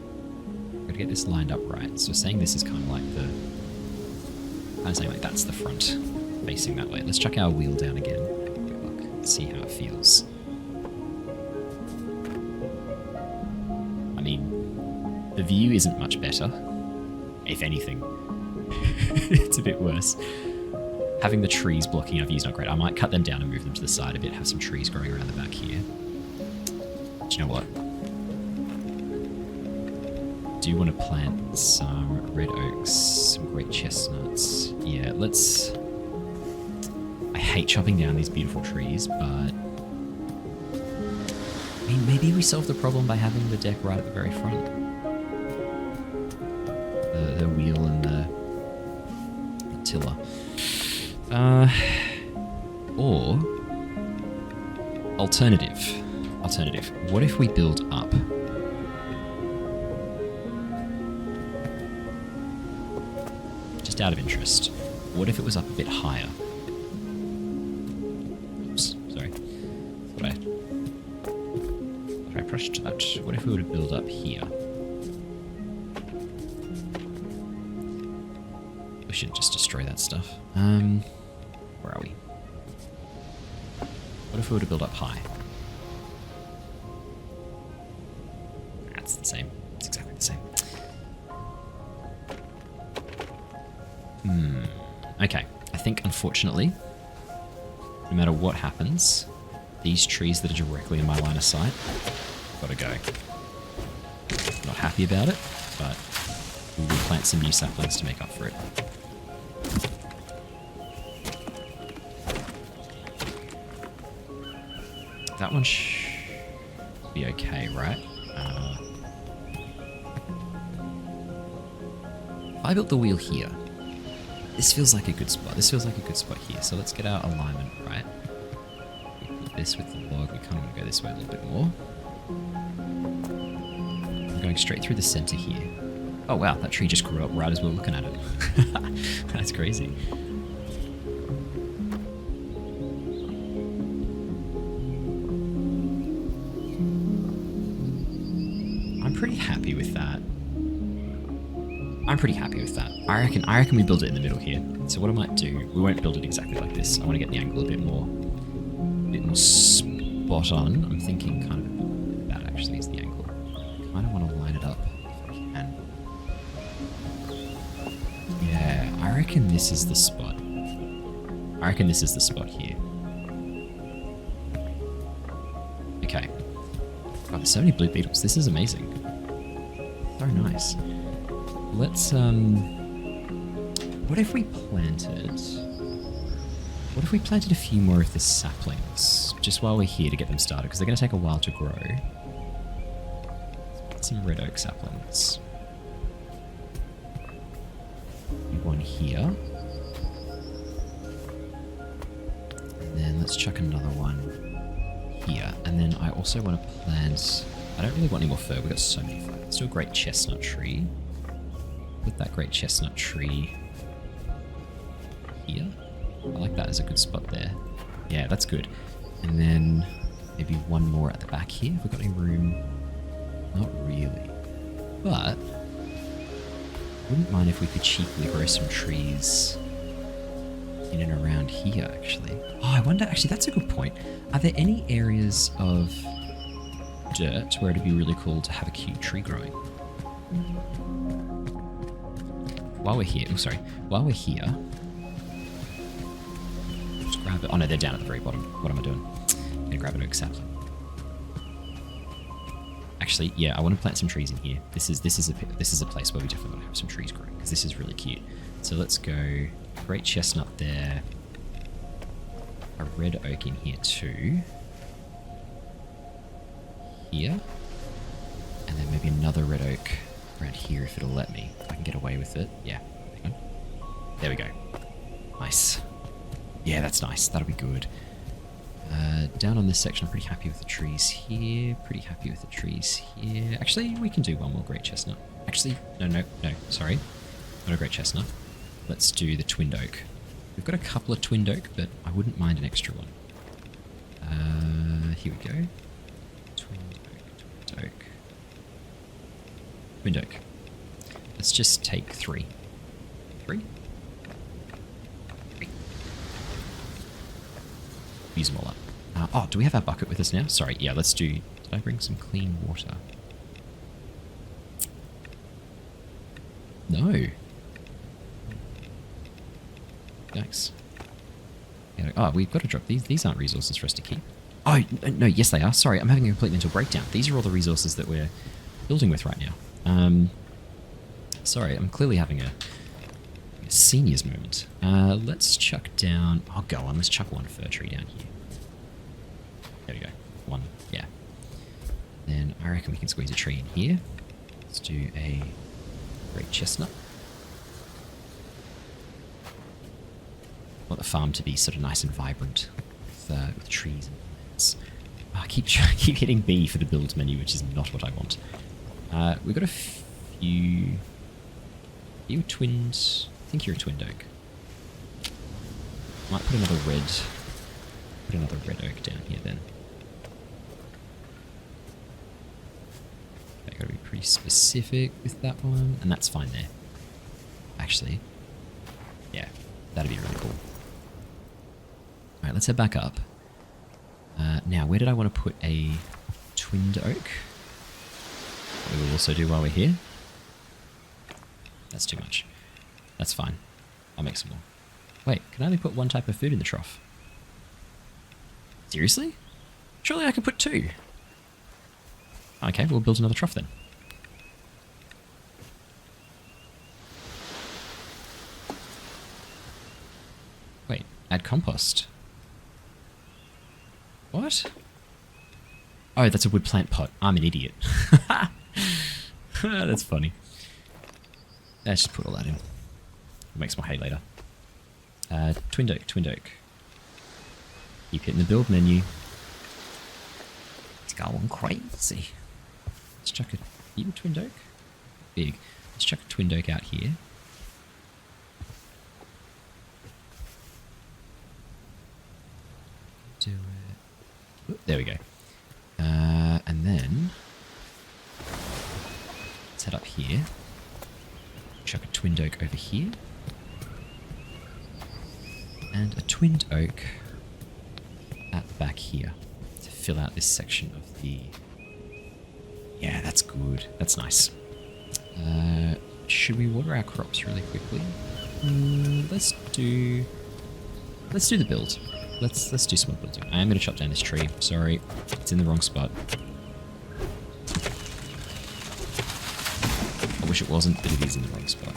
A: gotta get this lined up right. So saying this is kind of like the... I'm saying like that's the front, facing that way. Let's chuck our wheel down again. Look, see how it feels. I mean, the view isn't much better. If anything, it's a bit worse. Having the trees blocking our view is not great. I might cut them down and move them to the side a bit, have some trees growing around the back here. Do you know what? Do want to plant some red oaks, some great chestnuts. Yeah, let's... I hate chopping down these beautiful trees, but... I mean, maybe we solve the problem by having the deck right at the very front. The wheel and the tiller. Or... Alternative. What if we build up? Just out of interest. What if it was up a bit higher? Oops, sorry. Thought I pressed that. What if we were to build up here? We shouldn't just destroy that stuff. Where are we? What if we were to build up high? That's the same. It's exactly the same. Okay. I think, unfortunately, no matter what happens, these trees that are directly in my line of sight gotta go. Not happy about it, but we will plant some new saplings to make up for it. That one should be okay, right? I built the wheel here. This feels like a good spot. This feels like a good spot here. So let's get our alignment right. We put this with the log. We kind of want to go this way a little bit more. I'm going straight through the center here. Oh wow, that tree just grew up right as we were looking at it. That's crazy. I'm pretty happy with that. I reckon we build it in the middle here. So what I might do, we won't build it exactly like this. I want to get the angle a bit more spot on. I'm thinking kind of that actually is the angle. I kind of want to line it up if I can. Yeah, I reckon this is the spot. Here. Okay. God, there's so many blue beetles. This is amazing. So nice. Let's, what if we planted a few more of the saplings, just while we're here to get them started, because they're going to take a while to grow. Let's put some red oak saplings. One here. And then let's chuck another one here. And then I also want to plant, I don't really want any more fir, we've got so many fir. Let's do a great chestnut tree. put that great chestnut tree here. I like that as a good spot there. Yeah, that's good. And then maybe one more at the back here. Have we got any room? Not really. But wouldn't mind if we could cheaply grow some trees in and around here, actually. Oh, I wonder, actually, that's a good point. Are there any areas of dirt where it'd be really cool to have a cute tree growing? While we're here, while we're here, just grab it. Oh no, they're down at the very bottom. What am I doing? I'm gonna grab an oak sapling. Actually, yeah, I want to plant some trees in here. This is a place where we definitely want to have some trees growing because this is really cute. So let's go great chestnut there. A red oak in here too. Here. And then maybe another red oak around here if it'll let me. If I can get away with it. Yeah. Hang on. There we go. Nice. Yeah, that's nice. That'll be good. Down on this section, I'm pretty happy with the trees here. Pretty happy with the trees here. Actually, we can do one more great chestnut. Actually, no. Sorry. Not a great chestnut. Let's do the twinned oak. We've got a couple of twinned oak, but I wouldn't mind an extra one. Here we go. Twinned oak. Twinned oak. Let's just take 3. 3? Use them all up. Oh, do we have our bucket with us now? Sorry, yeah, let's do... Did I bring some clean water? No. Yikes. Yeah, oh, we've got to drop these. These aren't resources for us to keep. Oh, no, yes they are. Sorry, I'm having a complete mental breakdown. These are all the resources that we're building with right now. Sorry, I'm clearly having a seniors moment. Let's chuck down... Oh, go on, let's chuck one fir tree down here. There we go. One, yeah. Then I reckon we can squeeze a tree in here. Let's do a great chestnut. I want the farm to be sort of nice and vibrant with trees and plants. Oh, I keep hitting B for the build menu, which is not what I want. We've got a few... Are you a twinned... I think you're a twinned oak. Might put another red oak down here then. Okay, gotta be pretty specific with that one, and that's fine there. Actually, yeah, that'd be really cool. Alright, let's head back up. Now, where did I want to put a twinned oak? We will also do while we're here. That's too much. That's fine. I'll make some more. Wait, can I only put one type of food in the trough? Seriously? Surely I can put 2. Okay, we'll build another trough then. Wait, add compost. What? Oh, that's a wood plant pot. I'm an idiot. That's funny. Let's just put all that in. Make some more hay later. Twinned oak. Keep hitting the build menu. It's going crazy. Let's chuck a twinned oak. Big. Let's chuck a twinned oak out here. Do it. Oop, there we go. And then let's head up here. Chuck a twinned oak over here. And a twinned oak at back here to fill out this section of the... Yeah, that's good. That's nice. Should we water our crops really quickly? Let's do the build. Let's do some more building. I am going to chop down this tree. Sorry, it's in the wrong spot. I wish it wasn't, but it is in the wrong spot.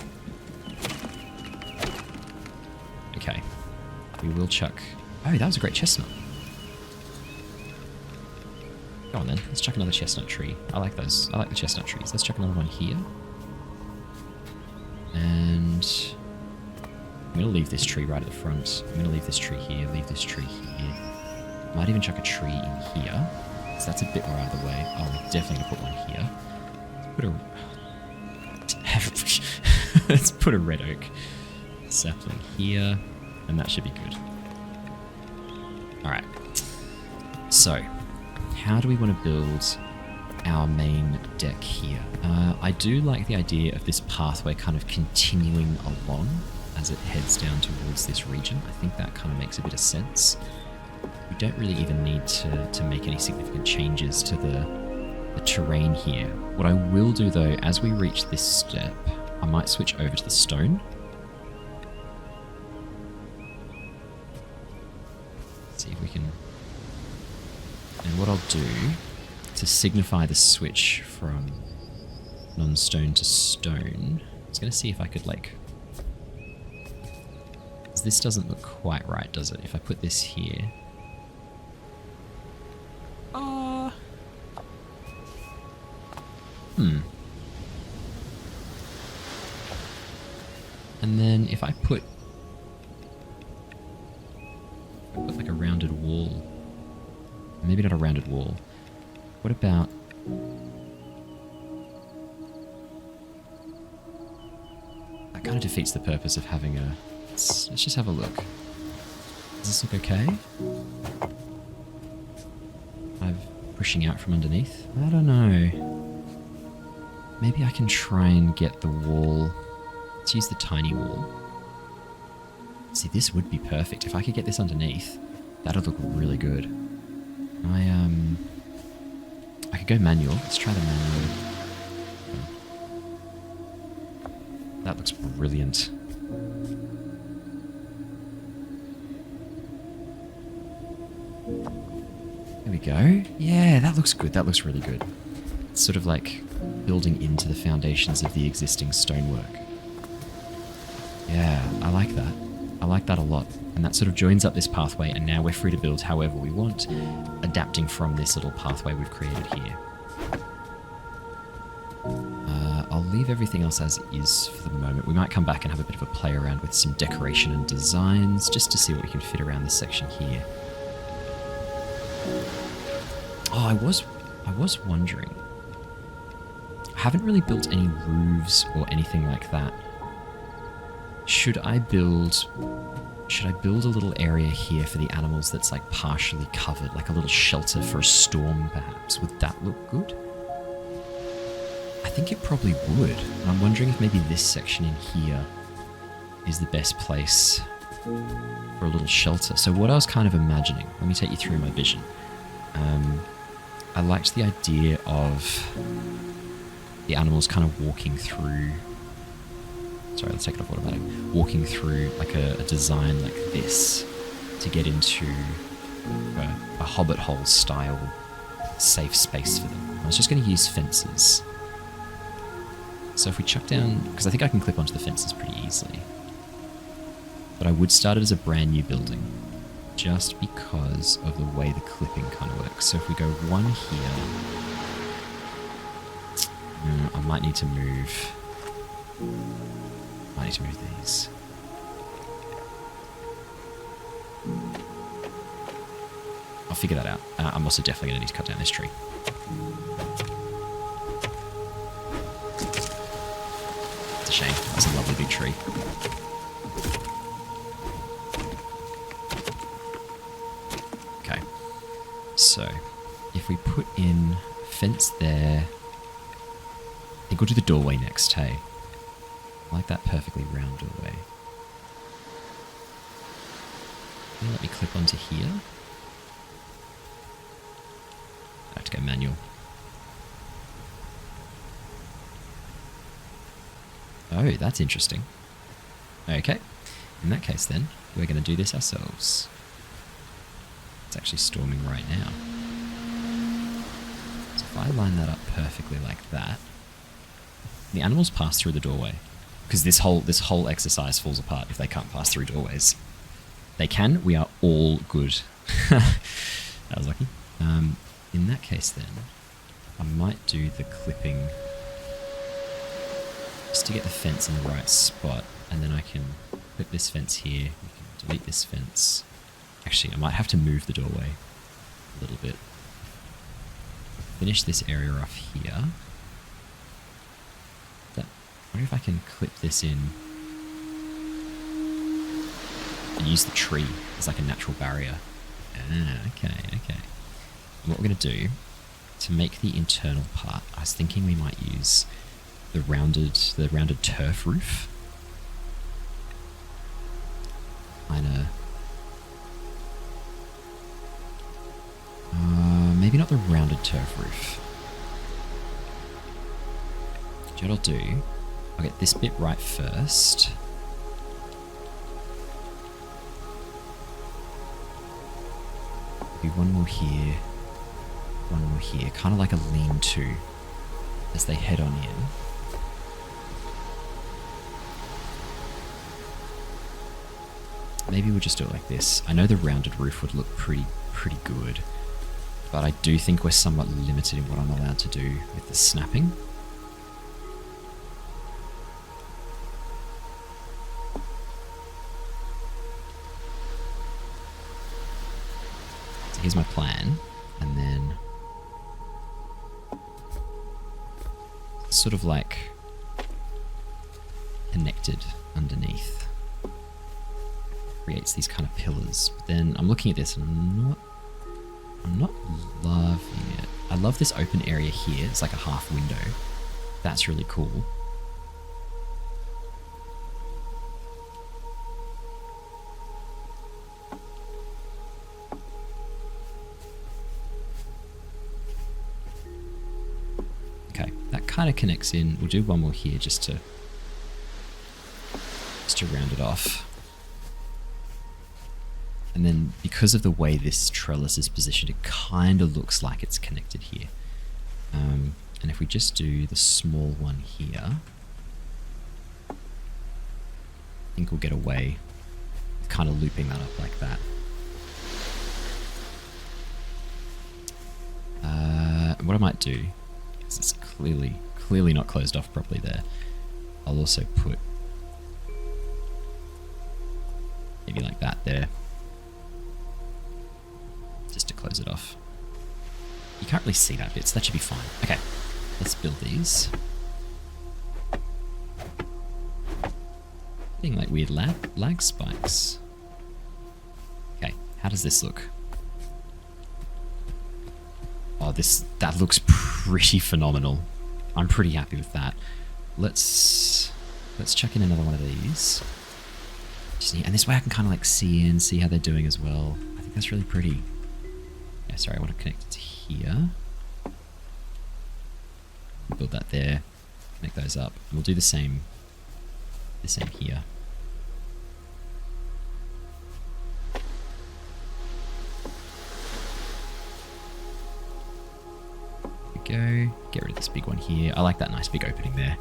A: Okay. We will chuck... Oh, that was a great chestnut. Go on then. Let's chuck another chestnut tree. I like those. I like the chestnut trees. Let's chuck another one here. And I'm going to leave this tree right at the front. I'm going to leave this tree here, leave this tree here. Might even chuck a tree in here. So that's a bit more out of the way. Oh, we're definitely going to put one here. Put a... Let's put a red oak sapling here, and that should be good. Alright. So, how do we want to build our main deck here? I do like the idea of this pathway kind of continuing along as it heads down towards this region. I think that kind of makes a bit of sense. We don't really even need to make any significant changes to the terrain here. What I will do though, as we reach this step, I might switch over to the stone. Let's see if we can... And what I'll do to signify the switch from non-stone to stone, I was going to see if I could like... This doesn't look quite right, does it? If I put this here... And then if I put like a rounded wall... Maybe not a rounded wall. What about... That kind of defeats the purpose of having a... Let's just have a look. Does this look okay? I'm pushing out from underneath? I don't know. Maybe I can try and get the wall... Let's use the tiny wall. See, this would be perfect. If I could get this underneath, that'd look really good. I could go manual. Let's try the manual. That looks brilliant. There we go. Yeah, that looks good. That looks really good. It's sort of like building into the foundations of the existing stonework. Yeah, I like that. I like that a lot. And that sort of joins up this pathway, and now we're free to build however we want, adapting from this little pathway we've created here. I'll leave everything else as is for the moment. We might come back and have a bit of a play around with some decoration and designs, just to see what we can fit around this section here. Oh, I was wondering. I haven't really built any roofs or anything like that. Should I build a little area here for the animals that's like partially covered, like a little shelter for a storm perhaps? Would that look good? I think it probably would. And I'm wondering if maybe this section in here is the best place for a little shelter. So what I was kind of imagining, let me take you through my vision. I liked the idea of the animals kind of walking through... Sorry, let's take it off automatic. Walking through like a design like this to get into a hobbit hole style safe space for them. I was just going to use fences. So if we chuck down... Because I think I can clip onto the fences pretty easily. But I would start it as a brand new building, just because of the way the clipping kind of works. So if we go one here... I might need to move... I need to move these. I'll figure that out. I'm also definitely going to need to cut down this tree. It's a shame. That's a lovely big tree. Okay. So, if we put in a fence there... I think we'll do the doorway next, hey? I like that perfectly round doorway. Let me clip onto here. I have to go manual. Oh, that's interesting. Okay. In that case then, we're going to do this ourselves. It's actually storming right now. So if I line that up perfectly like that, the animals pass through the doorway. Because this whole exercise falls apart if they can't pass through doorways. They can. We are all good. That was lucky. In that case, then, I might do the clipping just to get the fence in the right spot, and then I can clip this fence here. We can delete this fence. Actually, I might have to move the doorway a little bit. Finish this area off here. wonder if I can clip this in and use the tree as like a natural barrier. Ah, okay. And what we're going to do to make the internal part, I was thinking we might use the rounded turf roof. Maybe not the rounded turf roof. Do you know what I'll do? I'll get this bit right first. Maybe one more here. One more here. Kind of like a lean-to as they head on in. Maybe we'll just do it like this. I know the rounded roof would look pretty good, but I do think we're somewhat limited in what I'm allowed to do with the snapping. So here's my plan, and then sort of like connected underneath. Creates these kind of pillars. But then I'm looking at this and I'm not loving it. I love this open area here. It's like a half window. That's really cool. Okay, that kind of connects in. We'll do one more here just to round it off. And then because of the way this trellis is positioned, it kind of looks like it's connected here. And if we just do the small one here, I think we'll get away with kind of looping that up like that. What I might do, because it's clearly not closed off properly there, I'll also put maybe like that there. Just to close it off. You can't really see that bit, so that should be fine. Okay, let's build these. Getting like weird lag spikes. Okay, how does this look? Oh, that looks pretty phenomenal. I'm pretty happy with that. Let's chuck in another one of these. And this way I can kind of like see how they're doing as well. I think that's really pretty. Yeah, sorry, I want to connect it to here. Build that there. Connect those up. And we'll do the same here. There we go. Get rid of this big one here. I like that nice big opening there.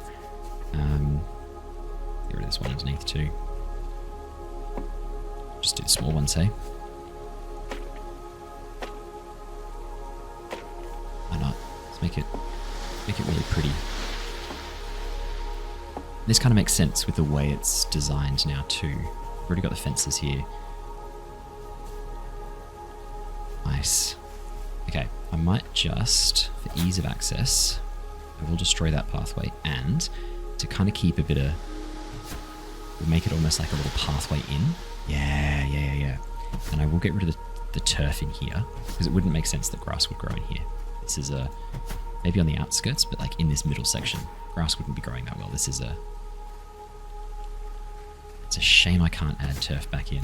A: Get rid of this one underneath too. Just do the small ones, hey? Why not? Let's make it really pretty. This kind of makes sense with the way it's designed now too. We've already got the fences here. Nice. Okay, I might just, for ease of access, I will destroy that pathway, and to kind of keep a bit of, we'll make it almost like a little pathway in. Yeah. And I will get rid of the turf in here, because it wouldn't make sense that grass would grow in here. This is maybe on the outskirts, but like in this middle section, grass wouldn't be growing that well. It's a shame I can't add turf back in.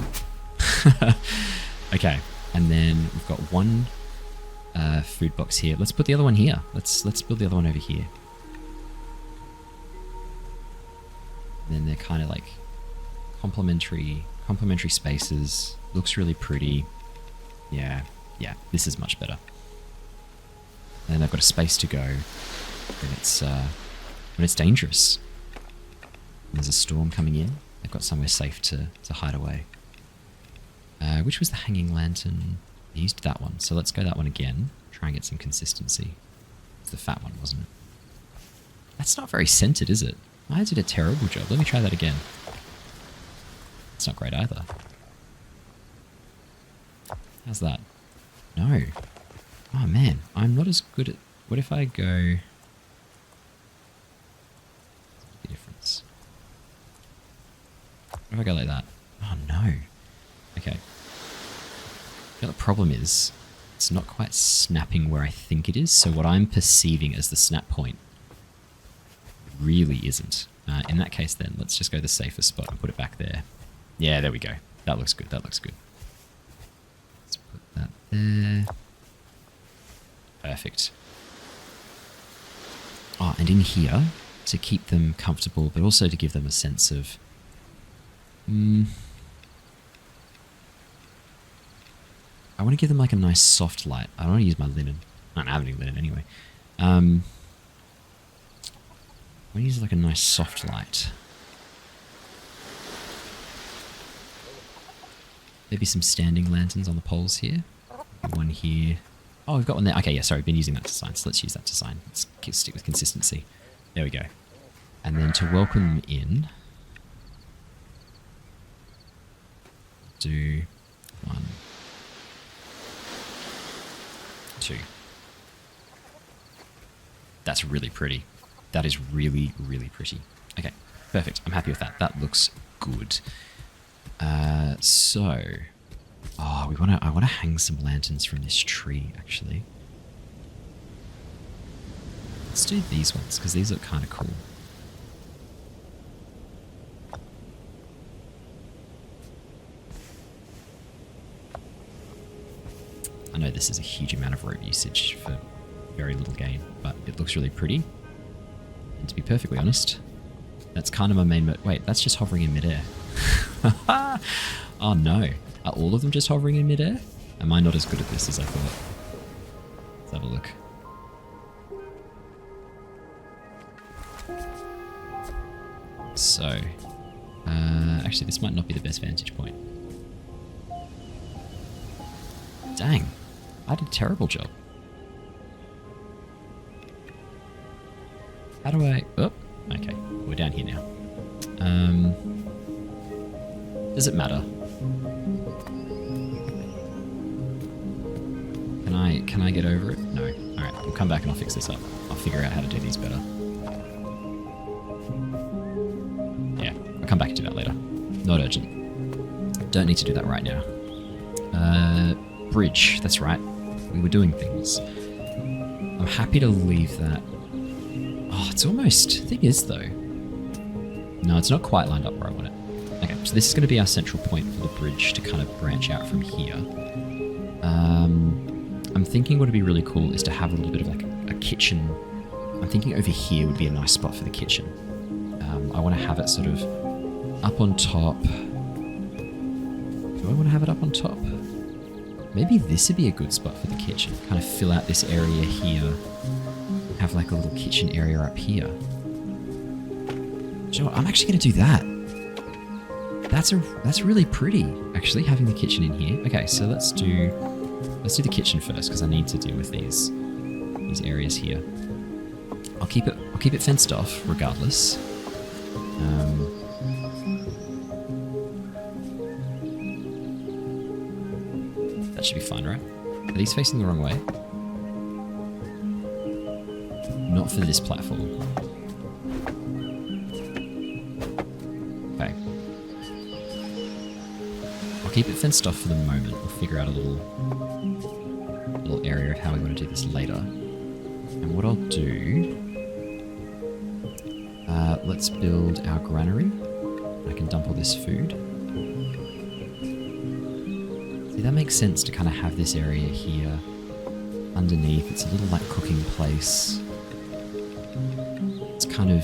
A: Okay, and then we've got one food box here. Let's put the other one here. Let's build the other one over here. And then they're kind of like complementary spaces. Looks really pretty. Yeah, this is much better. And then they've got a space to go when it's dangerous. When there's a storm coming in, they've got somewhere safe to hide away. Which was the hanging lantern? I used that one, so let's go that one again. Try and get some consistency. It's the fat one, wasn't it? That's not very centered, is it? I did a terrible job. Let me try that again. It's not great either. How's that? No. Oh man, I'm not as good at... What if I go... What's the difference? What if I go like that? Oh no. Okay. The problem is, it's not quite snapping where I think it is, so what I'm perceiving as the snap point really isn't. In that case then, let's just go the safest spot and put it back there. Yeah, there we go. That looks good, that looks good. Let's put that there. Perfect. Oh, and in here, to keep them comfortable, but also to give them a sense of... I want to give them like a nice soft light. I don't want to use my linen. I don't have any linen anyway. I want to use like a nice soft light. Maybe some standing lanterns on the poles here. One here. Oh, we've got one there. Okay, yeah, sorry, I've been using that to sign, so let's use that to sign. Let's stick with consistency. There we go. And then to welcome them in, do 1, 2. That's really pretty. That is really, really pretty. Okay, perfect. I'm happy with that. That looks good. So, oh, I want to hang some lanterns from this tree, actually. Let's do these ones, because these look kind of cool. I know this is a huge amount of rope usage for very little gain, but it looks really pretty. And to be perfectly honest, that's kind of my main... Wait, that's just hovering in midair. Oh no. Are all of them just hovering in midair? Am I not as good at this as I thought? Let's have a look. So, actually this might not be the best vantage point. Dang, I did a terrible job. How do I... Oh, okay, we're down here now. Does it matter? Can I get over it? No. Alright, we'll come back and I'll fix this up. I'll figure out how to do these better. Yeah, I'll come back and do that later. Not urgent. Don't need to do that right now. Bridge, that's right. We were doing things. I'm happy to leave that. Oh, it's almost... Thing is, though... No, it's not quite lined up where I want it. Okay, so this is going to be our central point for the bridge to kind of branch out from here. I'm thinking what would be really cool is to have a little bit of like a kitchen. I'm thinking over here would be a nice spot for the kitchen. I want to have it sort of up on top. Do I want to have it up on top? Maybe this would be a good spot for the kitchen. Kind of fill out this area here. Have like a little kitchen area up here. Do you know what? I'm actually going to do that. That's really pretty, actually, having the kitchen in here. Okay, so let's do the kitchen first because I need to deal with these areas here. I'll keep it fenced off regardless. That should be fine, right? Are these facing the wrong way? Not for this platform. Okay. I'll keep it fenced off for the moment. We'll figure out a little area of how we want to do this later. And what I'll do... let's build our granary. I can dump all this food. See, that makes sense to kind of have this area here underneath. It's a little like cooking place. It's kind of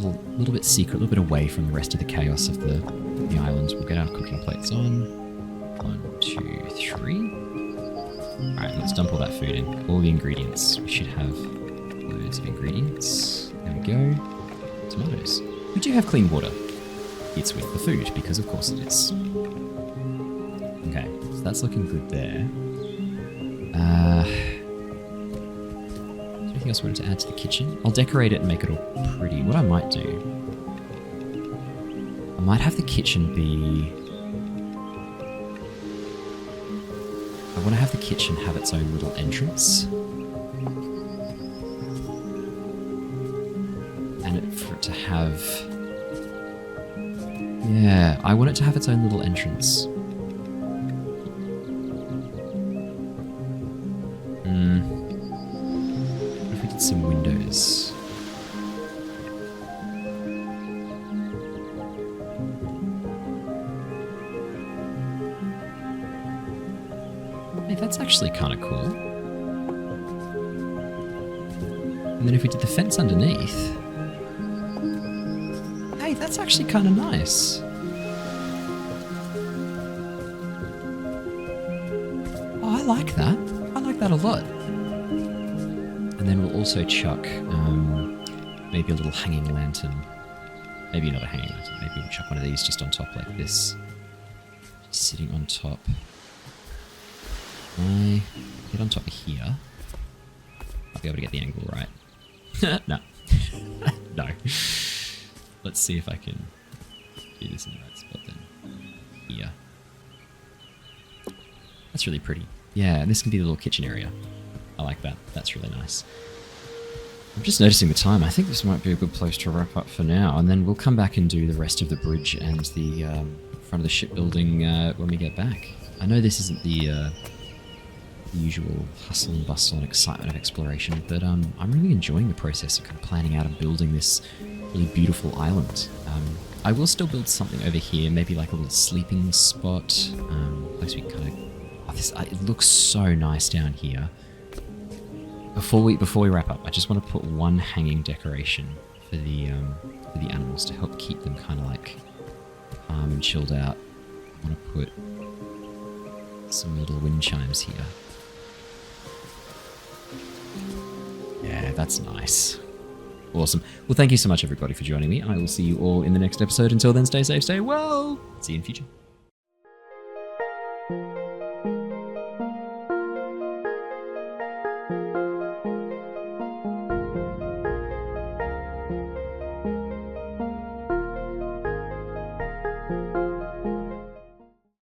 A: a little bit secret, a little bit away from the rest of the chaos of the islands. We'll get our cooking plates on. 1, 2, 3. Alright, let's dump all that food in. All the ingredients. We should have loads of ingredients. There we go. Tomatoes. We do have clean water. It's with the food, because of course it is. Okay, so that's looking good there. Anything else I wanted to add to the kitchen? I'll decorate it and make it all pretty. What I might do... I might have the kitchen be... I want to have the kitchen have its own little entrance. And for it to have... Yeah, I want it to have its own little entrance. What if we did some windows? Hey, that's actually kind of cool. And then if we did the fence underneath... Hey, that's actually kind of nice. Oh, I like that. I like that a lot. And then we'll also chuck maybe a little hanging lantern. Maybe not a hanging lantern. Maybe we'll chuck one of these just on top like this. Just sitting on top. I get on top of here. I'll be able to get the angle right. No. No. Let's see if I can do this in the right spot then. Here. That's really pretty. Yeah, and this can be the little kitchen area. I like that. That's really nice. I'm just noticing the time. I think this might be a good place to wrap up for now, and then we'll come back and do the rest of the bridge and the front of the shipbuilding when we get back. I know this isn't the usual hustle and bustle and excitement of exploration, but I'm really enjoying the process of kind of planning out and building this really beautiful island. I will still build something over here, maybe like a little sleeping spot, place we can kind of... Oh, it looks so nice down here. Before we wrap up, I just want to put one hanging decoration for the animals to help keep them kind of like calm and chilled out. I want to put some little wind chimes here. Yeah, that's nice. Awesome. Well, thank you so much, everybody, for joining me. I will see you all in the next episode. Until then, stay safe, stay well. See you in future.